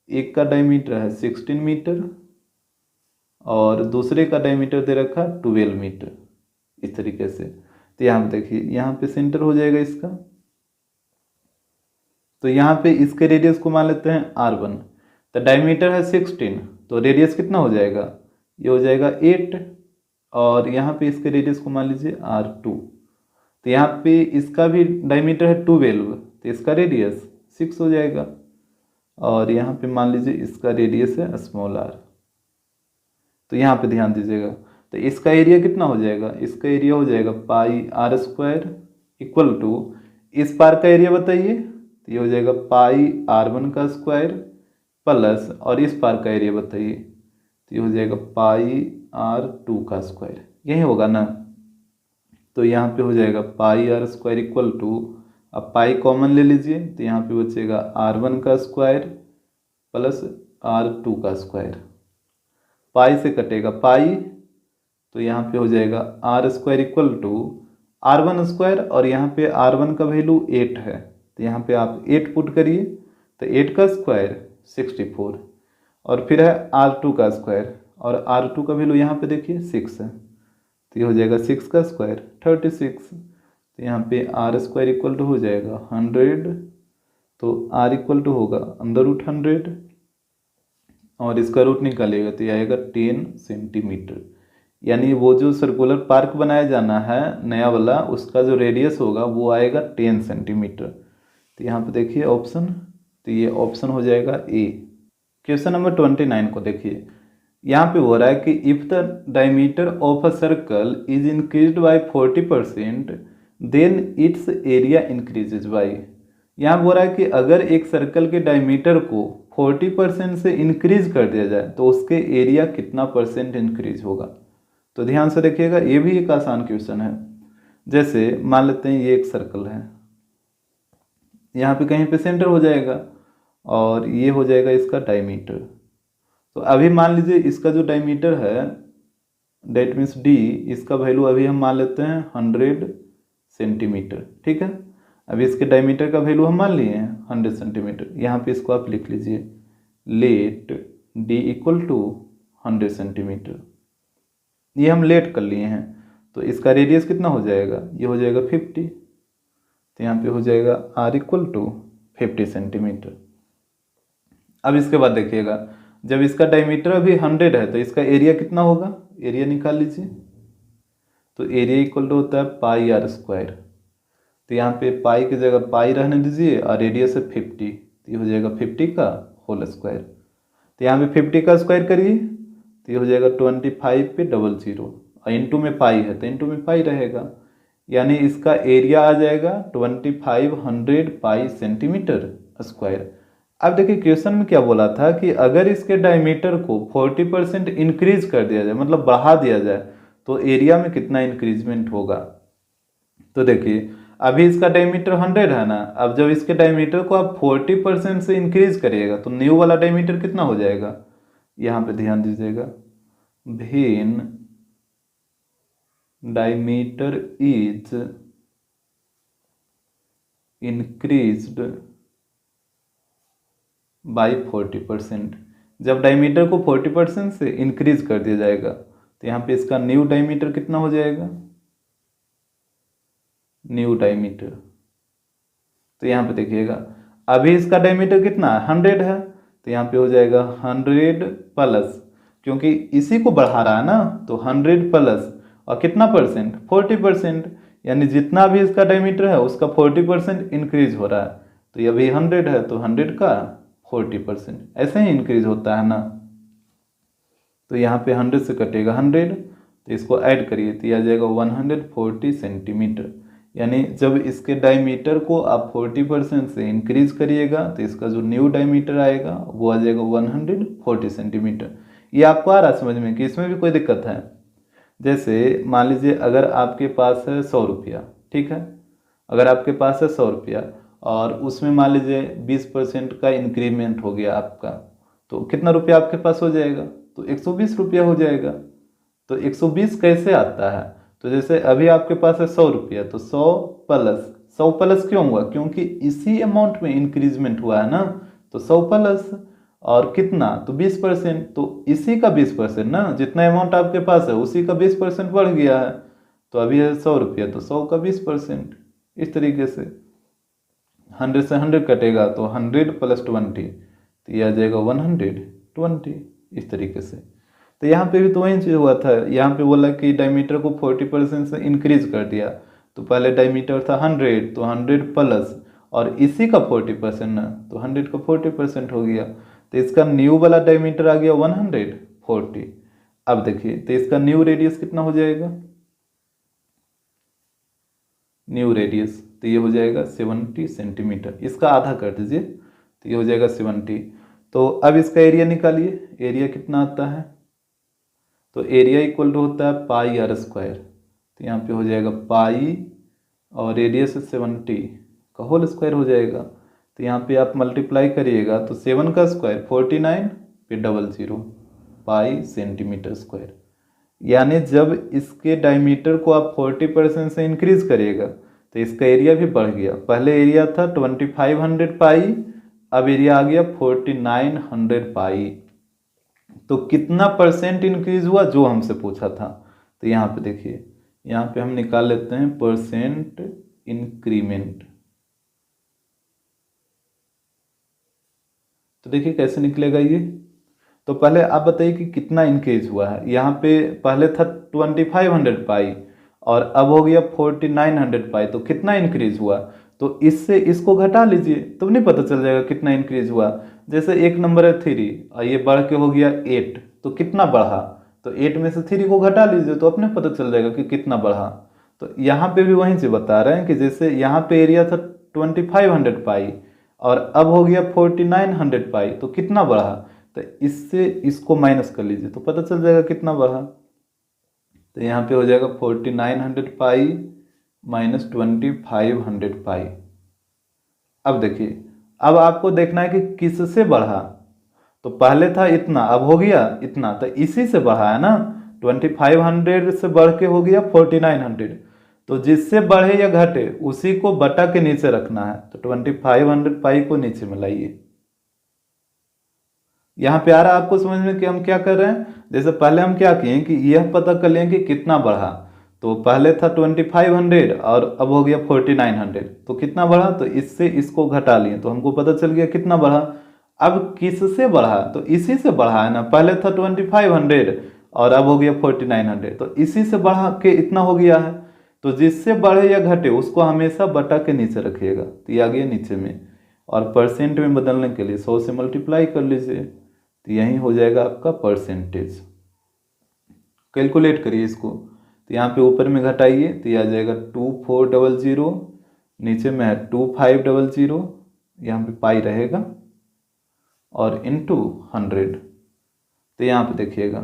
एक का डायमीटर है 16 मीटर और दूसरे का डायमीटर दे रखा है 12 मीटर, इस तरीके से। तो यहाँ पे देखिए यहाँ पे सेंटर हो जाएगा इसका, तो यहाँ पे इसके रेडियस को मान लेते हैं r1, तो डायमीटर है 16 तो रेडियस कितना हो जाएगा, ये हो जाएगा 8 और यहाँ पे इसके रेडियस को मान लीजिए r2, तो यहाँ पे इसका भी डायमीटर है 12 तो इसका रेडियस 6 हो जाएगा और यहाँ पे मान लीजिए इसका रेडियस है स्मॉल r। तो यहाँ पे ध्यान दीजिएगा, तो इसका एरिया कितना हो जाएगा, इसका एरिया हो जाएगा pi are square equal to इस पार्क का एरिया बताइए तो ये हो जाएगा पाई R1 का स्क्वायर प्लस, और इस पार का एरिया बताइए, तो ये हो जाएगा पाई R2 का स्क्वायर, यही होगा ना। तो यहाँ पे हो जाएगा पाई R स्क्वायर इक्वल टू, अब पाई कॉमन ले लीजिए तो यहाँ पे बचेगा R1 का स्क्वायर प्लस R2 का स्क्वायर, पाई से कटेगा पाई, तो यहाँ पे हो जाएगा R square equal to R1 square, और यहाँ पे R1 का वैल्यू 8 है, तो यहाँ पे आप 8 पुट करिए, तो 8 का स्क्वायर 64, और फिर है R2 का स्क्वायर, और R2 का वैल्यू यहाँ पे देखिए 6 है, तो ये हो जाएगा 6 का स्क्वायर 36, तो यहाँ पे R स्क्वायर इक्वल टू हो जाएगा 100, तो R इक्वल टू होगा अंदर रूट 100, और इसका रूट निकालिएगा तो ये आएगा 10 सेंटीमीटर। यानी वो जो सर्कुलर पार्क बनाया जाना है नया वाला, उसका जो रेडियस होगा वो आएगा 10 सेंटीमीटर। तो यहाँ पे देखिए ऑप्शन, तो ये ऑप्शन हो जाएगा ए। क्वेश्चन नंबर 29 को देखिए, यहाँ पे हो रहा है कि if the diameter of a circle is increased by 40% then its area increases by. यहाँ हो रहा है कि अगर एक सर्कल के डायमीटर को 40% से इंक्रीज कर दिया जाए तो उसके एरिया कितना परसेंट इंक्रीज होगा। तो ध्यान से देखिएगा, ये भी एक आसान क्वेश्चन है। जैसे मान लेते हैं ये एक सर्कल है, यहाँ पे कहीं पे सेंटर हो जाएगा, और ये हो जाएगा इसका डायमीटर। तो अभी मान लीजिए इसका जो डायमीटर है डेट मीन्स डी, इसका वैल्यू अभी हम मान लेते हैं 100 सेंटीमीटर, ठीक है। अभी इसके डायमीटर का वैल्यू हम मान लिए हैं 100 सेंटीमीटर। यहाँ पे इसको आप लिख लीजिए, let D equal to 100 centimetre, ये हम लेट कर लिए हैं। तो इसका रेडियस कितना हो जाएगा, ये हो जाएगा 50, तो यहाँ पे हो जाएगा आर इक्वल टू 50 सेंटीमीटर। अब इसके बाद देखिएगा, जब इसका डायमीटर अभी 100 है तो इसका एरिया कितना होगा, एरिया निकाल लीजिए। तो एरिया इक्वल टू होता है पाई R स्क्वायर, तो यहाँ पे पाई की जगह पाई रहने दीजिए, और रेडियस है 50, तो ये हो जाएगा 50 का होल स्क्वायर। तो यहाँ पे 50 का स्क्वायर करिए तो ये हो जाएगा 25 पे 00, और इंटू में पाई है तो इंटू में पाई रहेगा, यानी इसका एरिया आ जाएगा 2500 पाई सेंटीमीटर स्क्वायर। अब देखिए क्वेश्चन में क्या बोला था कि अगर इसके डायमीटर को 40% इंक्रीज कर दिया जाए, मतलब बढ़ा दिया जाए, तो एरिया में कितना इंक्रीजमेंट होगा। तो देखिए अभी इसका डायमीटर 100 है ना, अब जब इसके डायमीटर को आप 40% से इंक्रीज करिएगा तो न्यू वाला डायमीटर कितना हो जाएगा, यहाँ पे ध्यान दीजिएगा, when diameter is increased by 40%, जब डायमीटर को 40% से इंक्रीज कर दिया जाएगा तो यहाँ पे इसका न्यू डायमीटर कितना हो जाएगा, न्यू डायमीटर। तो यहाँ पे देखिएगा अभी इसका डायमीटर कितना है 100 है, तो यहाँ पे हो जाएगा 100 प्लस, क्योंकि इसी को बढ़ा रहा है ना, तो 100 प्लस और कितना परसेंट 40%, यानी जितना भी इसका डायमीटर है उसका 40% इंक्रीज हो रहा है। तो ये अभी 100 है तो 100 का 40%, ऐसे ही इंक्रीज होता है ना। तो यहाँ पे 100 से कटेगा 100, तो इसको ऐड करिए तो यह आ जाएगा 140 सेंटीमीटर। यानी जब इसके डायमीटर को आप 40% से इंक्रीज करिएगा तो इसका जो न्यू डायमीटर आएगा वो आ जाएगा 140 सेंटीमीटर। ये आपको आ रहा समझ में कि इसमें भी कोई दिक्कत है। जैसे मान लीजिए अगर आपके पास है 100 रुपया, ठीक है, अगर आपके पास है 100 रुपया और उसमें मान लीजिए 20% का इंक्रीमेंट हो गया आपका, तो कितना रुपया आपके पास हो जाएगा, तो 120 रुपया हो जाएगा। तो 120 कैसे आता है, तो जैसे अभी आपके पास है 100 रुपया, तो 100 प्लस क्यों हुआ, क्योंकि इसी अमाउंट में इंक्रीजमेंट हुआ है ना, तो 100 प्लस और कितना, तो 20%, तो इसी का 20% ना, जितना अमाउंट आपके पास है उसी का 20% बढ़ गया है। तो अभी है 100 रुपया, तो 100 का 20%, इस तरीके से 100 से 100 कटेगा तो 100 प्लस 20, तो यह आ जाएगा 120, इस तरीके से। तो यहाँ पे भी तो वही चीज़ हुआ था, यहाँ पे बोला कि डायमीटर को 40% से इंक्रीज कर दिया, तो पहले डायमीटर था 100, तो 100 प्लस और इसी का 40% ना, तो 100 का 40% हो गया, तो इसका न्यू वाला डायमीटर आ गया 140। अब देखिए तो इसका न्यू रेडियस कितना हो जाएगा, न्यू रेडियस, तो ये हो जाएगा 70 सेंटीमीटर। इसका आधा कर दीजिए तो ये हो जाएगा 70। तो अब इसका एरिया निकालिए, एरिया कितना आता है, तो एरिया इक्वल टू होता है पाई आर स्क्वायर। तो यहाँ पे हो जाएगा पाई और रेडियस 70 का होल स्क्वायर हो जाएगा। तो यहाँ पे आप मल्टीप्लाई करिएगा तो 7 का स्क्वायर 49 पे 00 पाई सेंटीमीटर स्क्वायर। यानी जब इसके डायमीटर को आप 40% से इंक्रीज करिएगा तो इसका एरिया भी बढ़ गया। पहले एरिया था 2500 पाई, अब एरिया आ गया 4900 पाई। तो कितना परसेंट इंक्रीज हुआ जो हमसे पूछा था। तो यहाँ पे देखिए, यहाँ पे हम निकाल लेते हैं परसेंट इंक्रीमेंट। तो देखिए कैसे निकलेगा ये। तो पहले आप बताइए कि कितना इंक्रीज हुआ है। यहाँ पे पहले था 2500 पाई और अब हो गया 4900 पाई, तो कितना इंक्रीज हुआ। तो इससे इसको घटा लीजिए तो नहीं पता चल जाएगा कितना इंक्रीज हुआ। जैसे एक नंबर है 3 और ये बढ़ के हो गया 8, तो कितना बढ़ा, तो 8 में से 3 को घटा लीजिए तो अपने पता चल जाएगा कि कितना बढ़ा। तो यहाँ पे भी वहीं से बता रहे हैं कि जैसे यहाँ पे एरिया था 2500 पाई और अब हो गया 4900 पाई, तो कितना बढ़ा, तो इससे इसको माइनस कर लीजिए तो पता चल जाएगा कितना बढ़ा। तो यहाँ पे हो जाएगा 4900 पाई माइनस 2500 पाई। अब देखिए, अब आपको देखना है कि किससे बढ़ा। तो पहले था इतना, अब हो गया इतना, तो इसी से बढ़ा है ना। 2500 से बढ़ के हो गया 4900, तो जिससे बढ़े या घटे उसी को बटा के नीचे रखना है। तो 2500 पाई को नीचे में लाइए। यहाँ पे आ रहा है आपको समझ में कि हम क्या कर रहे हैं। जैसे पहले हम क्या किए कि यह पता कर लें कि कितना बढ़ा। तो पहले था 2500 और अब हो गया 4900, तो कितना बढ़ा, तो इससे इसको घटा लिए तो हमको पता चल गया कितना बढ़ा। अब किससे बढ़ा, तो इसी से बढ़ा है ना। पहले था 2500 और अब हो गया 4900, तो इसी से बढ़ा के इतना हो गया है। तो जिससे बढ़े या घटे उसको हमेशा बटा के नीचे रखिएगा, तो ये आ गया नीचे में। और परसेंट में बदलने के लिए 100 से मल्टीप्लाई कर लीजिए, तो यही हो जाएगा आपका परसेंटेज। कैलकुलेट करिए इसको, तो यहाँ पे ऊपर में घटाइए तो ये आ जाएगा 2400, नीचे में है 2500, यहाँ पे पाई रहेगा और इंटू 100। तो यहाँ पे देखिएगा,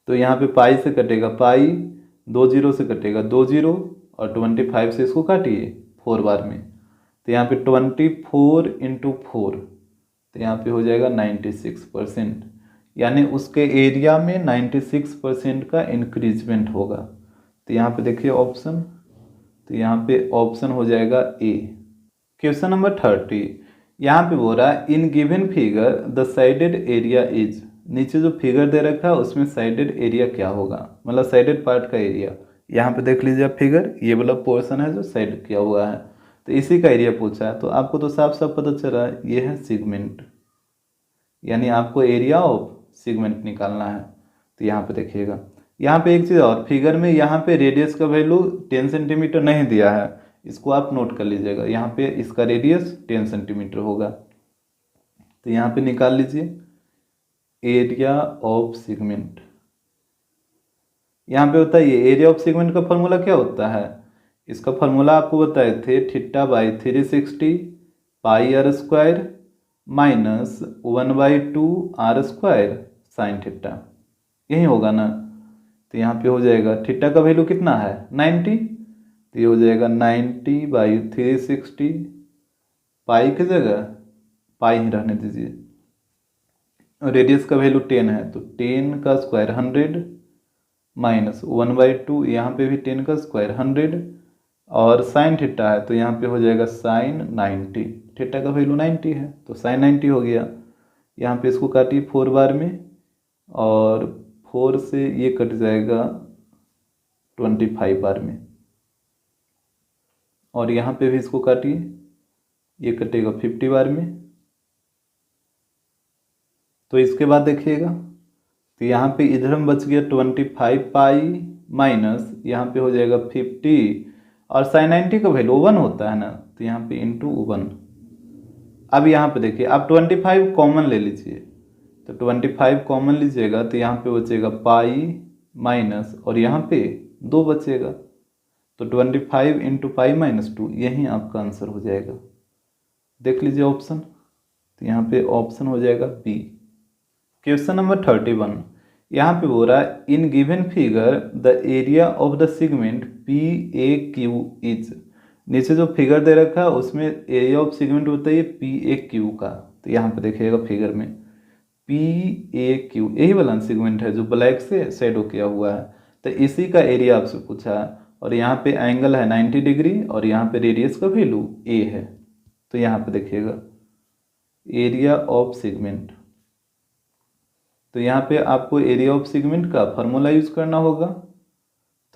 तो यहाँ पे पाई से कटेगा पाई, 2 जीरो से कटेगा 2 जीरो और 25 से इसको काटिए 4 बार में। तो यहाँ पे 24 इंटू 4, तो यहाँ पे हो जाएगा 96%। यानी उसके एरिया में 96% का इंक्रीजमेंट होगा। तो यहाँ पे देखिए ऑप्शन, तो यहाँ पे ऑप्शन हो जाएगा ए। क्वेश्चन नंबर 30, यहाँ पे बोल रहा है in given figure the sided area is. नीचे जो फिगर दे रखा है उसमें साइडेड एरिया क्या होगा, मतलब साइडेड पार्ट का एरिया। यहाँ पे देख लीजिए आप फिगर, ये वाला पोर्शन है जो साइड किया हुआ है, तो इसी का एरिया पूछा है। तो आपको तो साफ साफ पता चल रहा है ये है सेगमेंट, यानी आपको एरिया ऑफ सेगमेंट निकालना है। तो यहाँ पे देखिएगा, यहाँ पे एक चीज़ और, फिगर में यहाँ पे रेडियस का वैल्यू 10 सेंटीमीटर नहीं दिया है, इसको आप नोट कर लीजिएगा। यहाँ पे इसका रेडियस 10 सेंटीमीटर होगा। तो यहाँ पे निकाल लीजिए एरिया ऑफ सेगमेंट। यहाँ पे बताइए एरिया ऑफ सेगमेंट का फॉर्मूला क्या होता है। इसका फॉर्मूला आपको बताए थे θ/360 pi are square minus 1/2 are square sine theta, यही होगा ना। तो यहाँ पे हो जाएगा थीटा का वैल्यू कितना है 90, तो ये हो जाएगा 90/360, पाई की जगह पाई ही रहने दीजिए। और रेडियस का वैल्यू 10 है तो 10 का स्क्वायर 100 माइनस 1/2, यहाँ पे भी 10 का स्क्वायर 100 और साइन थीटा है तो यहाँ पे हो जाएगा साइन 90। थीटा का वैल्यू 90 है तो साइन 90 हो गया। यहाँ पे इसको काटिए 4 बार में और 4 से ये कट जाएगा 25 बार में, और यहाँ पे भी इसको काटिए, ये कटेगा 50 बार में। तो इसके बाद देखिएगा, तो यहाँ पे इधर में बच गया 25 पाई माइनस यहाँ पे हो जाएगा 50 और साइन 90 का वैल्यू 1 होता है ना, तो यहाँ पे इंटू 1। अब यहाँ पे देखिए, आप 25 कॉमन ले लीजिए, तो 25 कॉमन लीजिएगा तो यहाँ पे बचेगा पाई माइनस और यहाँ पे 2 बचेगा, तो 25 इंटू पाई माइनस 2 यही आपका आंसर हो जाएगा। देख लीजिए ऑप्शन, तो यहाँ पे ऑप्शन हो जाएगा बी। क्वेश्चन नंबर 31, यहाँ पे बोल रहा है in given figure the area of the segment P A Q is. नीचे जो फिगर दे रखा है उसमें एरिया ऑफ सेगमेंट होता है ये पी ए क्यू का। तो यहाँ पे देखिएगा फिगर में पी ए क्यू यही वाला सेगमेंट है जो ब्लैक से शेडो किया हुआ है। तो इसी का एरिया आपसे पूछा है और यहाँ पे एंगल है 90 डिग्री और यहाँ पे रेडियस का वैल्यू ए है। तो यहाँ पे देखिएगा एरिया ऑफ सेगमेंट, तो यहाँ पे आपको एरिया ऑफ सेगमेंट का फार्मूला यूज करना होगा।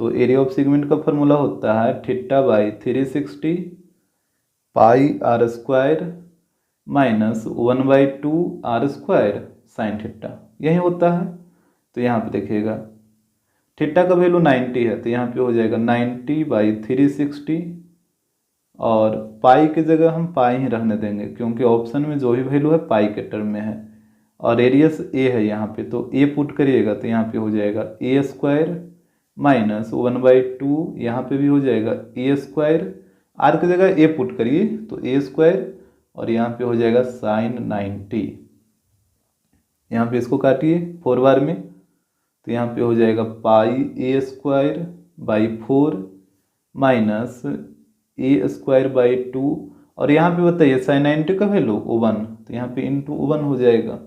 तो एरिया ऑफ सेगमेंट का फार्मूला होता है theta by 360 pi are square minus 1/2 are square sine theta, यही होता है। तो यहाँ पे देखिएगा थीटा का वैल्यू 90 है तो यहाँ पे हो जाएगा 90/360 और पाई की जगह हम पाई ही रहने देंगे क्योंकि ऑप्शन में जो भी वैल्यू है पाई के टर्म में है और रेडियस ए है यहाँ पे, तो ए पुट करिएगा तो यहाँ पे हो जाएगा ए स्क्वायर माइनस 1/2, यहाँ पे भी हो जाएगा ए स्क्वायर, आर की जगह ए पुट करिए तो ए स्क्वायर और यहाँ पे हो जाएगा साइन 90। यहाँ पे इसको काटिए 4 बार में तो यहाँ पे हो जाएगा pi a square by 4 minus a square by 2 और यहाँ पे बताइए साइन 90 का वैल्यू 1 तो यहाँ पे इंटू 1 हो जाएगा।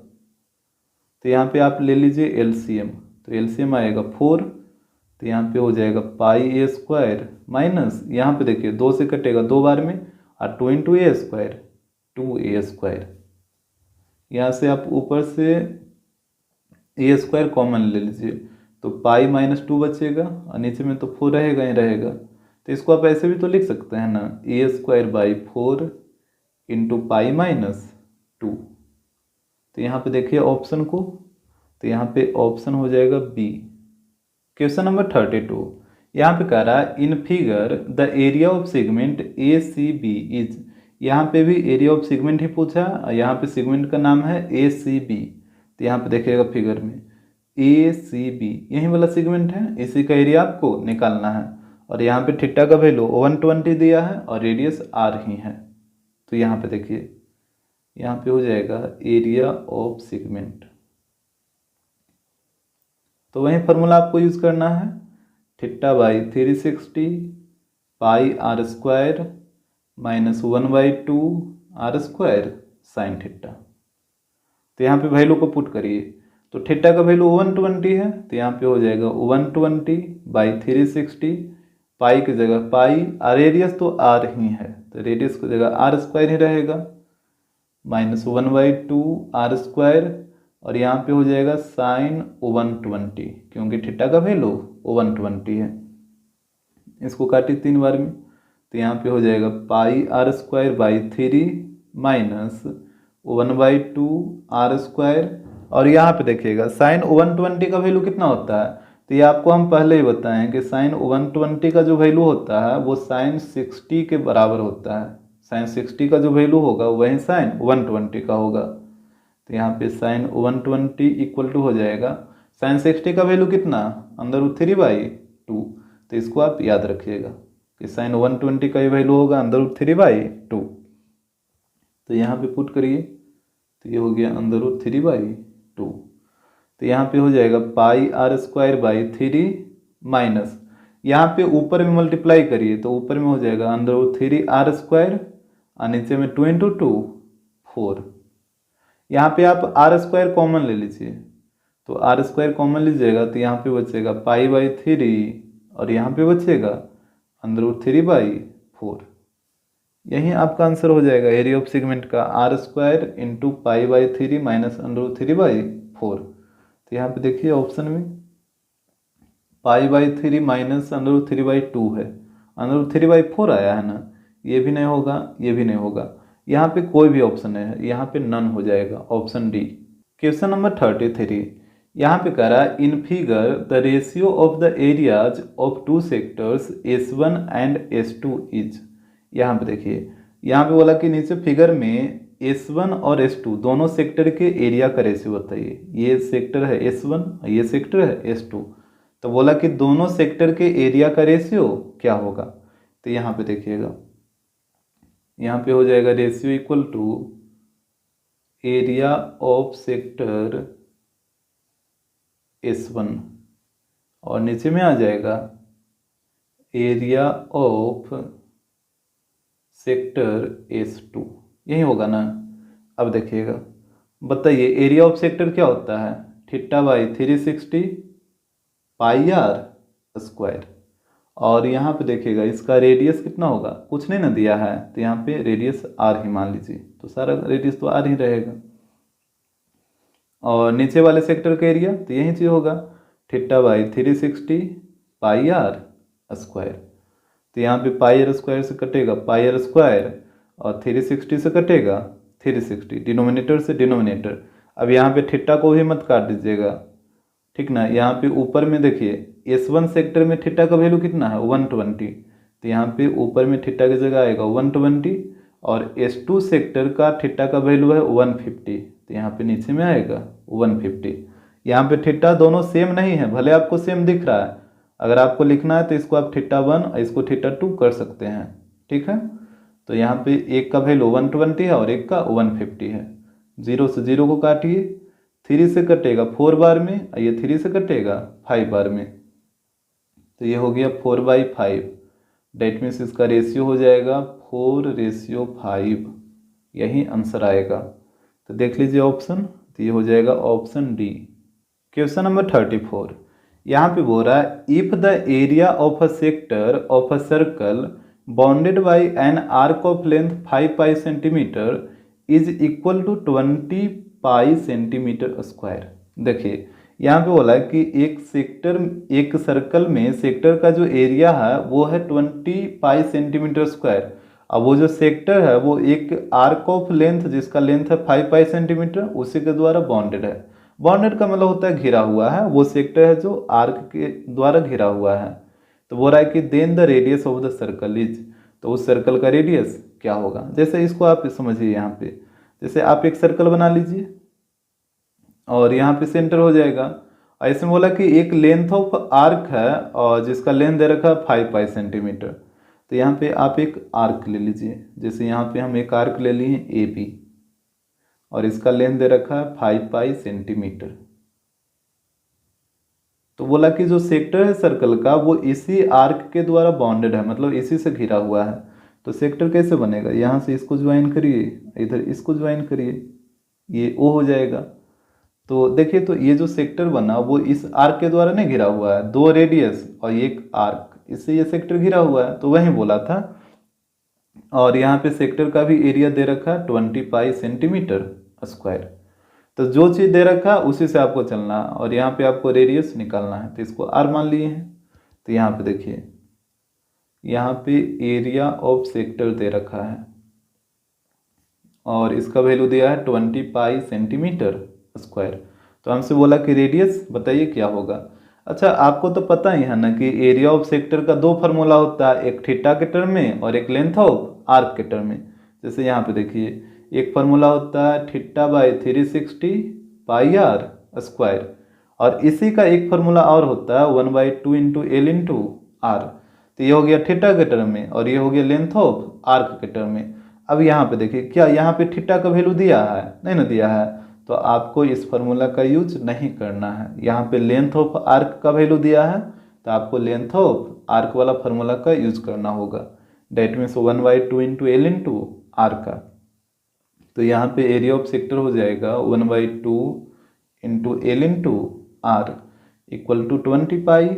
तो यहाँ पे आप ले लीजिए एलसीएम, तो एलसीएम आएगा 4 तो यहाँ पे हो जाएगा पाई ए स्क्वायर माइनस यहाँ पे देखिए 2 से कटेगा 2 बार में और 2 इंटू ए स्क्वायर 2a स्क्वायर। यहाँ से आप ऊपर से ए स्क्वायर कॉमन ले लीजिए तो पाई माइनस 2 बचेगा और नीचे में तो 4 रहेगा ही रहेगा। तो इसको आप ऐसे भी तो लिख सकते हैं ना a square by 4 into pi minus 2। तो यहाँ पे देखिए ऑप्शन को, तो यहाँ पे ऑप्शन हो जाएगा बी। क्वेश्चन नंबर 32, यहाँ पे कह रहा है in figure the area of segment A C B is. यहाँ पे भी एरिया ऑफ सेगमेंट ही पूछा और यहाँ पे सेगमेंट का नाम है ए सी बी। तो यहाँ पे देखिएगा फिगर में ए सी बी यही वाला सेगमेंट है, इसी का एरिया आपको निकालना है और यहाँ पे थीटा का वैल्यू 120 दिया है और रेडियस आर ही है। तो यहाँ पे देखिए यहाँ पे हो जाएगा एरिया ऑफ सेगमेंट, तो वही फार्मूला आपको यूज करना है theta by 360 pi are square minus 1/2 are square sine theta. तो यहाँ पे वैल्यू को पुट करिए तो थीटा का वैल्यू 120 है तो यहाँ पे हो जाएगा 120/360 पाई की जगह पाई और रेडियस तो आर ही है तो रेडियस की जगह आर स्क्वायर ही रहेगा माइनस 1/2 आर स्क्वायर और यहाँ पे हो जाएगा साइन 120 क्योंकि थीटा का वैल्यू 120 है। इसको काटिए 3 बार में तो यहाँ पे हो जाएगा pi are square by 3 minus 1/2 are square और यहाँ पे देखिएगा साइन 120 का वैल्यू कितना होता है। तो ये आपको हम पहले ही बताएं कि साइन 120 का जो वैल्यू होता है वो साइन 60 के बराबर होता है। साइन 60 का जो वैल्यू होगा वही साइन 120 का होगा। तो यहाँ पे साइन 120 इक्वल टू हो जाएगा साइन 60 का वैल्यू कितना अंदर 3/2। तो इसको आप याद रखिएगा कि साइन 120 का ये वैल्यू होगा अंदर 3/2। तो यहाँ पे पुट करिए तो ये हो गया अंदर 3/2। तो यहाँ पे हो जाएगा pi are square by 3 minus यहाँ पे ऊपर में मल्टीप्लाई करिए तो ऊपर में हो जाएगा अंदर 3 आर स्क्वायर और नीचे में 2 इंटू 2 4। यहाँ पे आप आर स्क्वायर कॉमन ले लीजिए तो आर स्क्वायर कॉमन लीजिएगा तो यहाँ पे बचेगा पाई/3 और यहाँ पे बचेगा अंदर 3/4। यही आपका आंसर हो जाएगा एरिया ऑफ सेगमेंट का आर स्क्वायर इंटू पाई/3 माइनस अंदर 3/4। तो यहाँ पे देखिए ऑप्शन में पाई/3 माइनस अंदर 3/2 है, अंदर 3/4 आया है ना, ये भी नहीं होगा ये भी नहीं होगा, यहाँ पे कोई भी ऑप्शन है, यहाँ पे नन हो जाएगा ऑप्शन डी। क्वेश्चन नंबर 33 यहाँ पे कह रहा है in figure the ratio of the areas of 2 sectors S1 and S2 is. यहाँ पे देखिए यहाँ पे बोला कि नीचे फिगर में S1 और S2 दोनों सेक्टर के एरिया का रेशियो बताइए। ये सेक्टर है S1 ये सेक्टर है S2। तो बोला कि दोनों सेक्टर के एरिया का रेशियो क्या होगा। तो यहाँ पे देखिएगा, यहाँ पे हो जाएगा ratio equal to area of sector S1 और नीचे में आ जाएगा एरिया ऑफ सेक्टर S2। यही होगा ना। अब देखिएगा, बताइए एरिया ऑफ सेक्टर क्या होता है, theta by 360 pi are square. और यहाँ पे देखिएगा इसका रेडियस कितना होगा, कुछ नहीं ना दिया है, तो यहाँ पे रेडियस आर ही मान लीजिए, तो सारा रेडियस तो आर ही रहेगा। और नीचे वाले सेक्टर का एरिया तो यही चीज़ होगा, theta by 360 pi are square. तो यहाँ पे पाई आर स्क्वायर से कटेगा पाई आर स्क्वायर और 360 से कटेगा 360, डिनोमिनेटर से डिनोमिनेटर। अब यहाँ पे थीटा को भी मत काट दीजिएगा, ठीक ना। यहाँ पे ऊपर में देखिए S1 सेक्टर में थीटा का वैल्यू कितना है 120, तो यहाँ पे ऊपर में थीटा की जगह आएगा 120 और S2 सेक्टर का थीटा का वैल्यू है 150, तो यहाँ पे नीचे में आएगा 150। यहाँ पे थीटा दोनों सेम नहीं है, भले आपको सेम दिख रहा है, अगर आपको लिखना है तो इसको आप θ1 और इसको θ2 कर सकते हैं, ठीक है। तो यहाँ पे एक का वैल्यू 120 है और एक का 150 है। 0 से 0 को काटिए, 3 से कटेगा 4 बार में और ये 3 से कटेगा 5 बार में, तो ये हो गया 4/5। डेट मीन्स इसका रेशियो हो जाएगा 4:5, यही आंसर आएगा। तो देख लीजिए ऑप्शन, तो ये हो जाएगा ऑप्शन डी। क्वेश्चन नंबर 34, यहाँ पे बोल रहा है if the area of a sector of a circle bounded by an arc of length 5 pi centimetre is equal to 20 pi centimetre square. देखिए यहाँ पे बोला है कि एक सर्कल में सेक्टर का जो एरिया है वो है 20 पाई सेंटीमीटर स्क्वायर। अब वो जो सेक्टर है वो एक आर्क ऑफ लेंथ जिसका लेंथ है 5 पाई सेंटीमीटर, उसी के द्वारा बाउंडेड है। बाउंडेड का मतलब होता है घिरा हुआ है, वो सेक्टर है जो आर्क के द्वारा घिरा हुआ है। तो बोल रहा है कि then the radius of the circle is, तो उस सर्कल का रेडियस क्या होगा। जैसे इसको आप समझिए, यहाँ पे जैसे आप एक सर्कल बना लीजिए और यहाँ पे सेंटर हो जाएगा। ऐसे में बोला कि एक लेंथ ऑफ आर्क है और जिसका लेंथ दे रखा है 5 पाई सेंटीमीटर। तो यहाँ पे आप एक आर्क ले लीजिए, जैसे यहाँ पे हम एक आर्क ले लिए ए बी और इसका लेंथ दे रखा है 5 पाई सेंटीमीटर। तो बोला कि जो सेक्टर है सर्कल का वो इसी आर्क के द्वारा बाउंडेड है, मतलब इसी से घिरा हुआ है। तो सेक्टर कैसे बनेगा, यहाँ से इसको ज्वाइन करिए, इधर इसको ज्वाइन करिए, ये ओ हो जाएगा। तो देखिए, तो ये जो सेक्टर बना वो इस आर्क के द्वारा नहीं घिरा हुआ है, 2 रेडियस और एक आर्क, इससे ये सेक्टर घिरा हुआ है, तो वही बोला था। और यहाँ पे सेक्टर का भी एरिया दे रखा है 20 पाई सेंटीमीटर स्क्वायर। तो जो चीज़ दे रखा है उसी से आपको चलना है और यहाँ पे आपको रेडियस निकालना है, तो इसको आर मान लिए हैं। तो यहाँ पे देखिए, यहाँ पे एरिया ऑफ सेक्टर दे रखा है और इसका वैल्यू दिया है 20 पाई सेंटीमीटर स्क्वायर। तो हमसे बोला कि रेडियस बताइए क्या होगा। अच्छा, आपको तो पता ही है ना कि एरिया ऑफ सेक्टर का 2 फार्मूला होता है, एक थीटा के टर्म में और एक लेंथ ऑफ आर्क के टर्म में। जैसे यहाँ पे देखिए, एक फार्मूला होता है theta by 360 pi are square और इसी का एक फार्मूला और होता है 1/2 इंटू एल इंटू आर। तो ये हो गया थीटा के टर्म में और ये हो गया लेंथ ऑफ आर्क के टर्म में। अब यहाँ पे देखिए, क्या यहाँ पे थीटा का वैल्यू दिया है, नहीं ना दिया है, तो आपको इस फार्मूला का यूज नहीं करना है। यहाँ पे लेंथ ऑफ आर्क का वैल्यू दिया है तो आपको लेंथ ऑफ आर्क वाला फार्मूला का यूज करना होगा। That means 1/2 into L into R का। तो यहाँ पे एरिया ऑफ सेक्टर हो जाएगा 1/2 into L into R equal to 20 pi.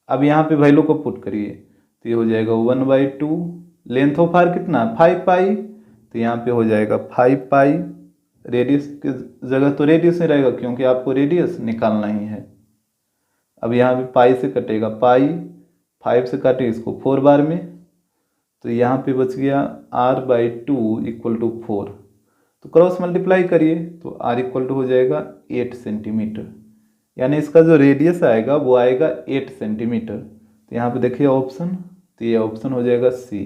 अब यहाँ पे वैल्यू को पुट करिए, तो ये हो जाएगा 1/2, लेंथ ऑफ आर कितना 5 पाई, तो यहाँ पे हो जाएगा 5 पाई। रेडियस की जगह तो रेडियस ही रहेगा क्योंकि आपको रेडियस निकालना ही है। अब यहाँ पे पाई से कटेगा पाई, 5 से काटे इसको 4 बार में, तो यहाँ पे बच गया r/2 इक्वल टू 4। तो क्रॉस मल्टीप्लाई करिए तो r इक्वल टू हो जाएगा 8 सेंटीमीटर, यानी इसका जो रेडियस आएगा वो आएगा 8 सेंटीमीटर। तो यहाँ पे देखिए ऑप्शन, तो ये ऑप्शन हो जाएगा सी।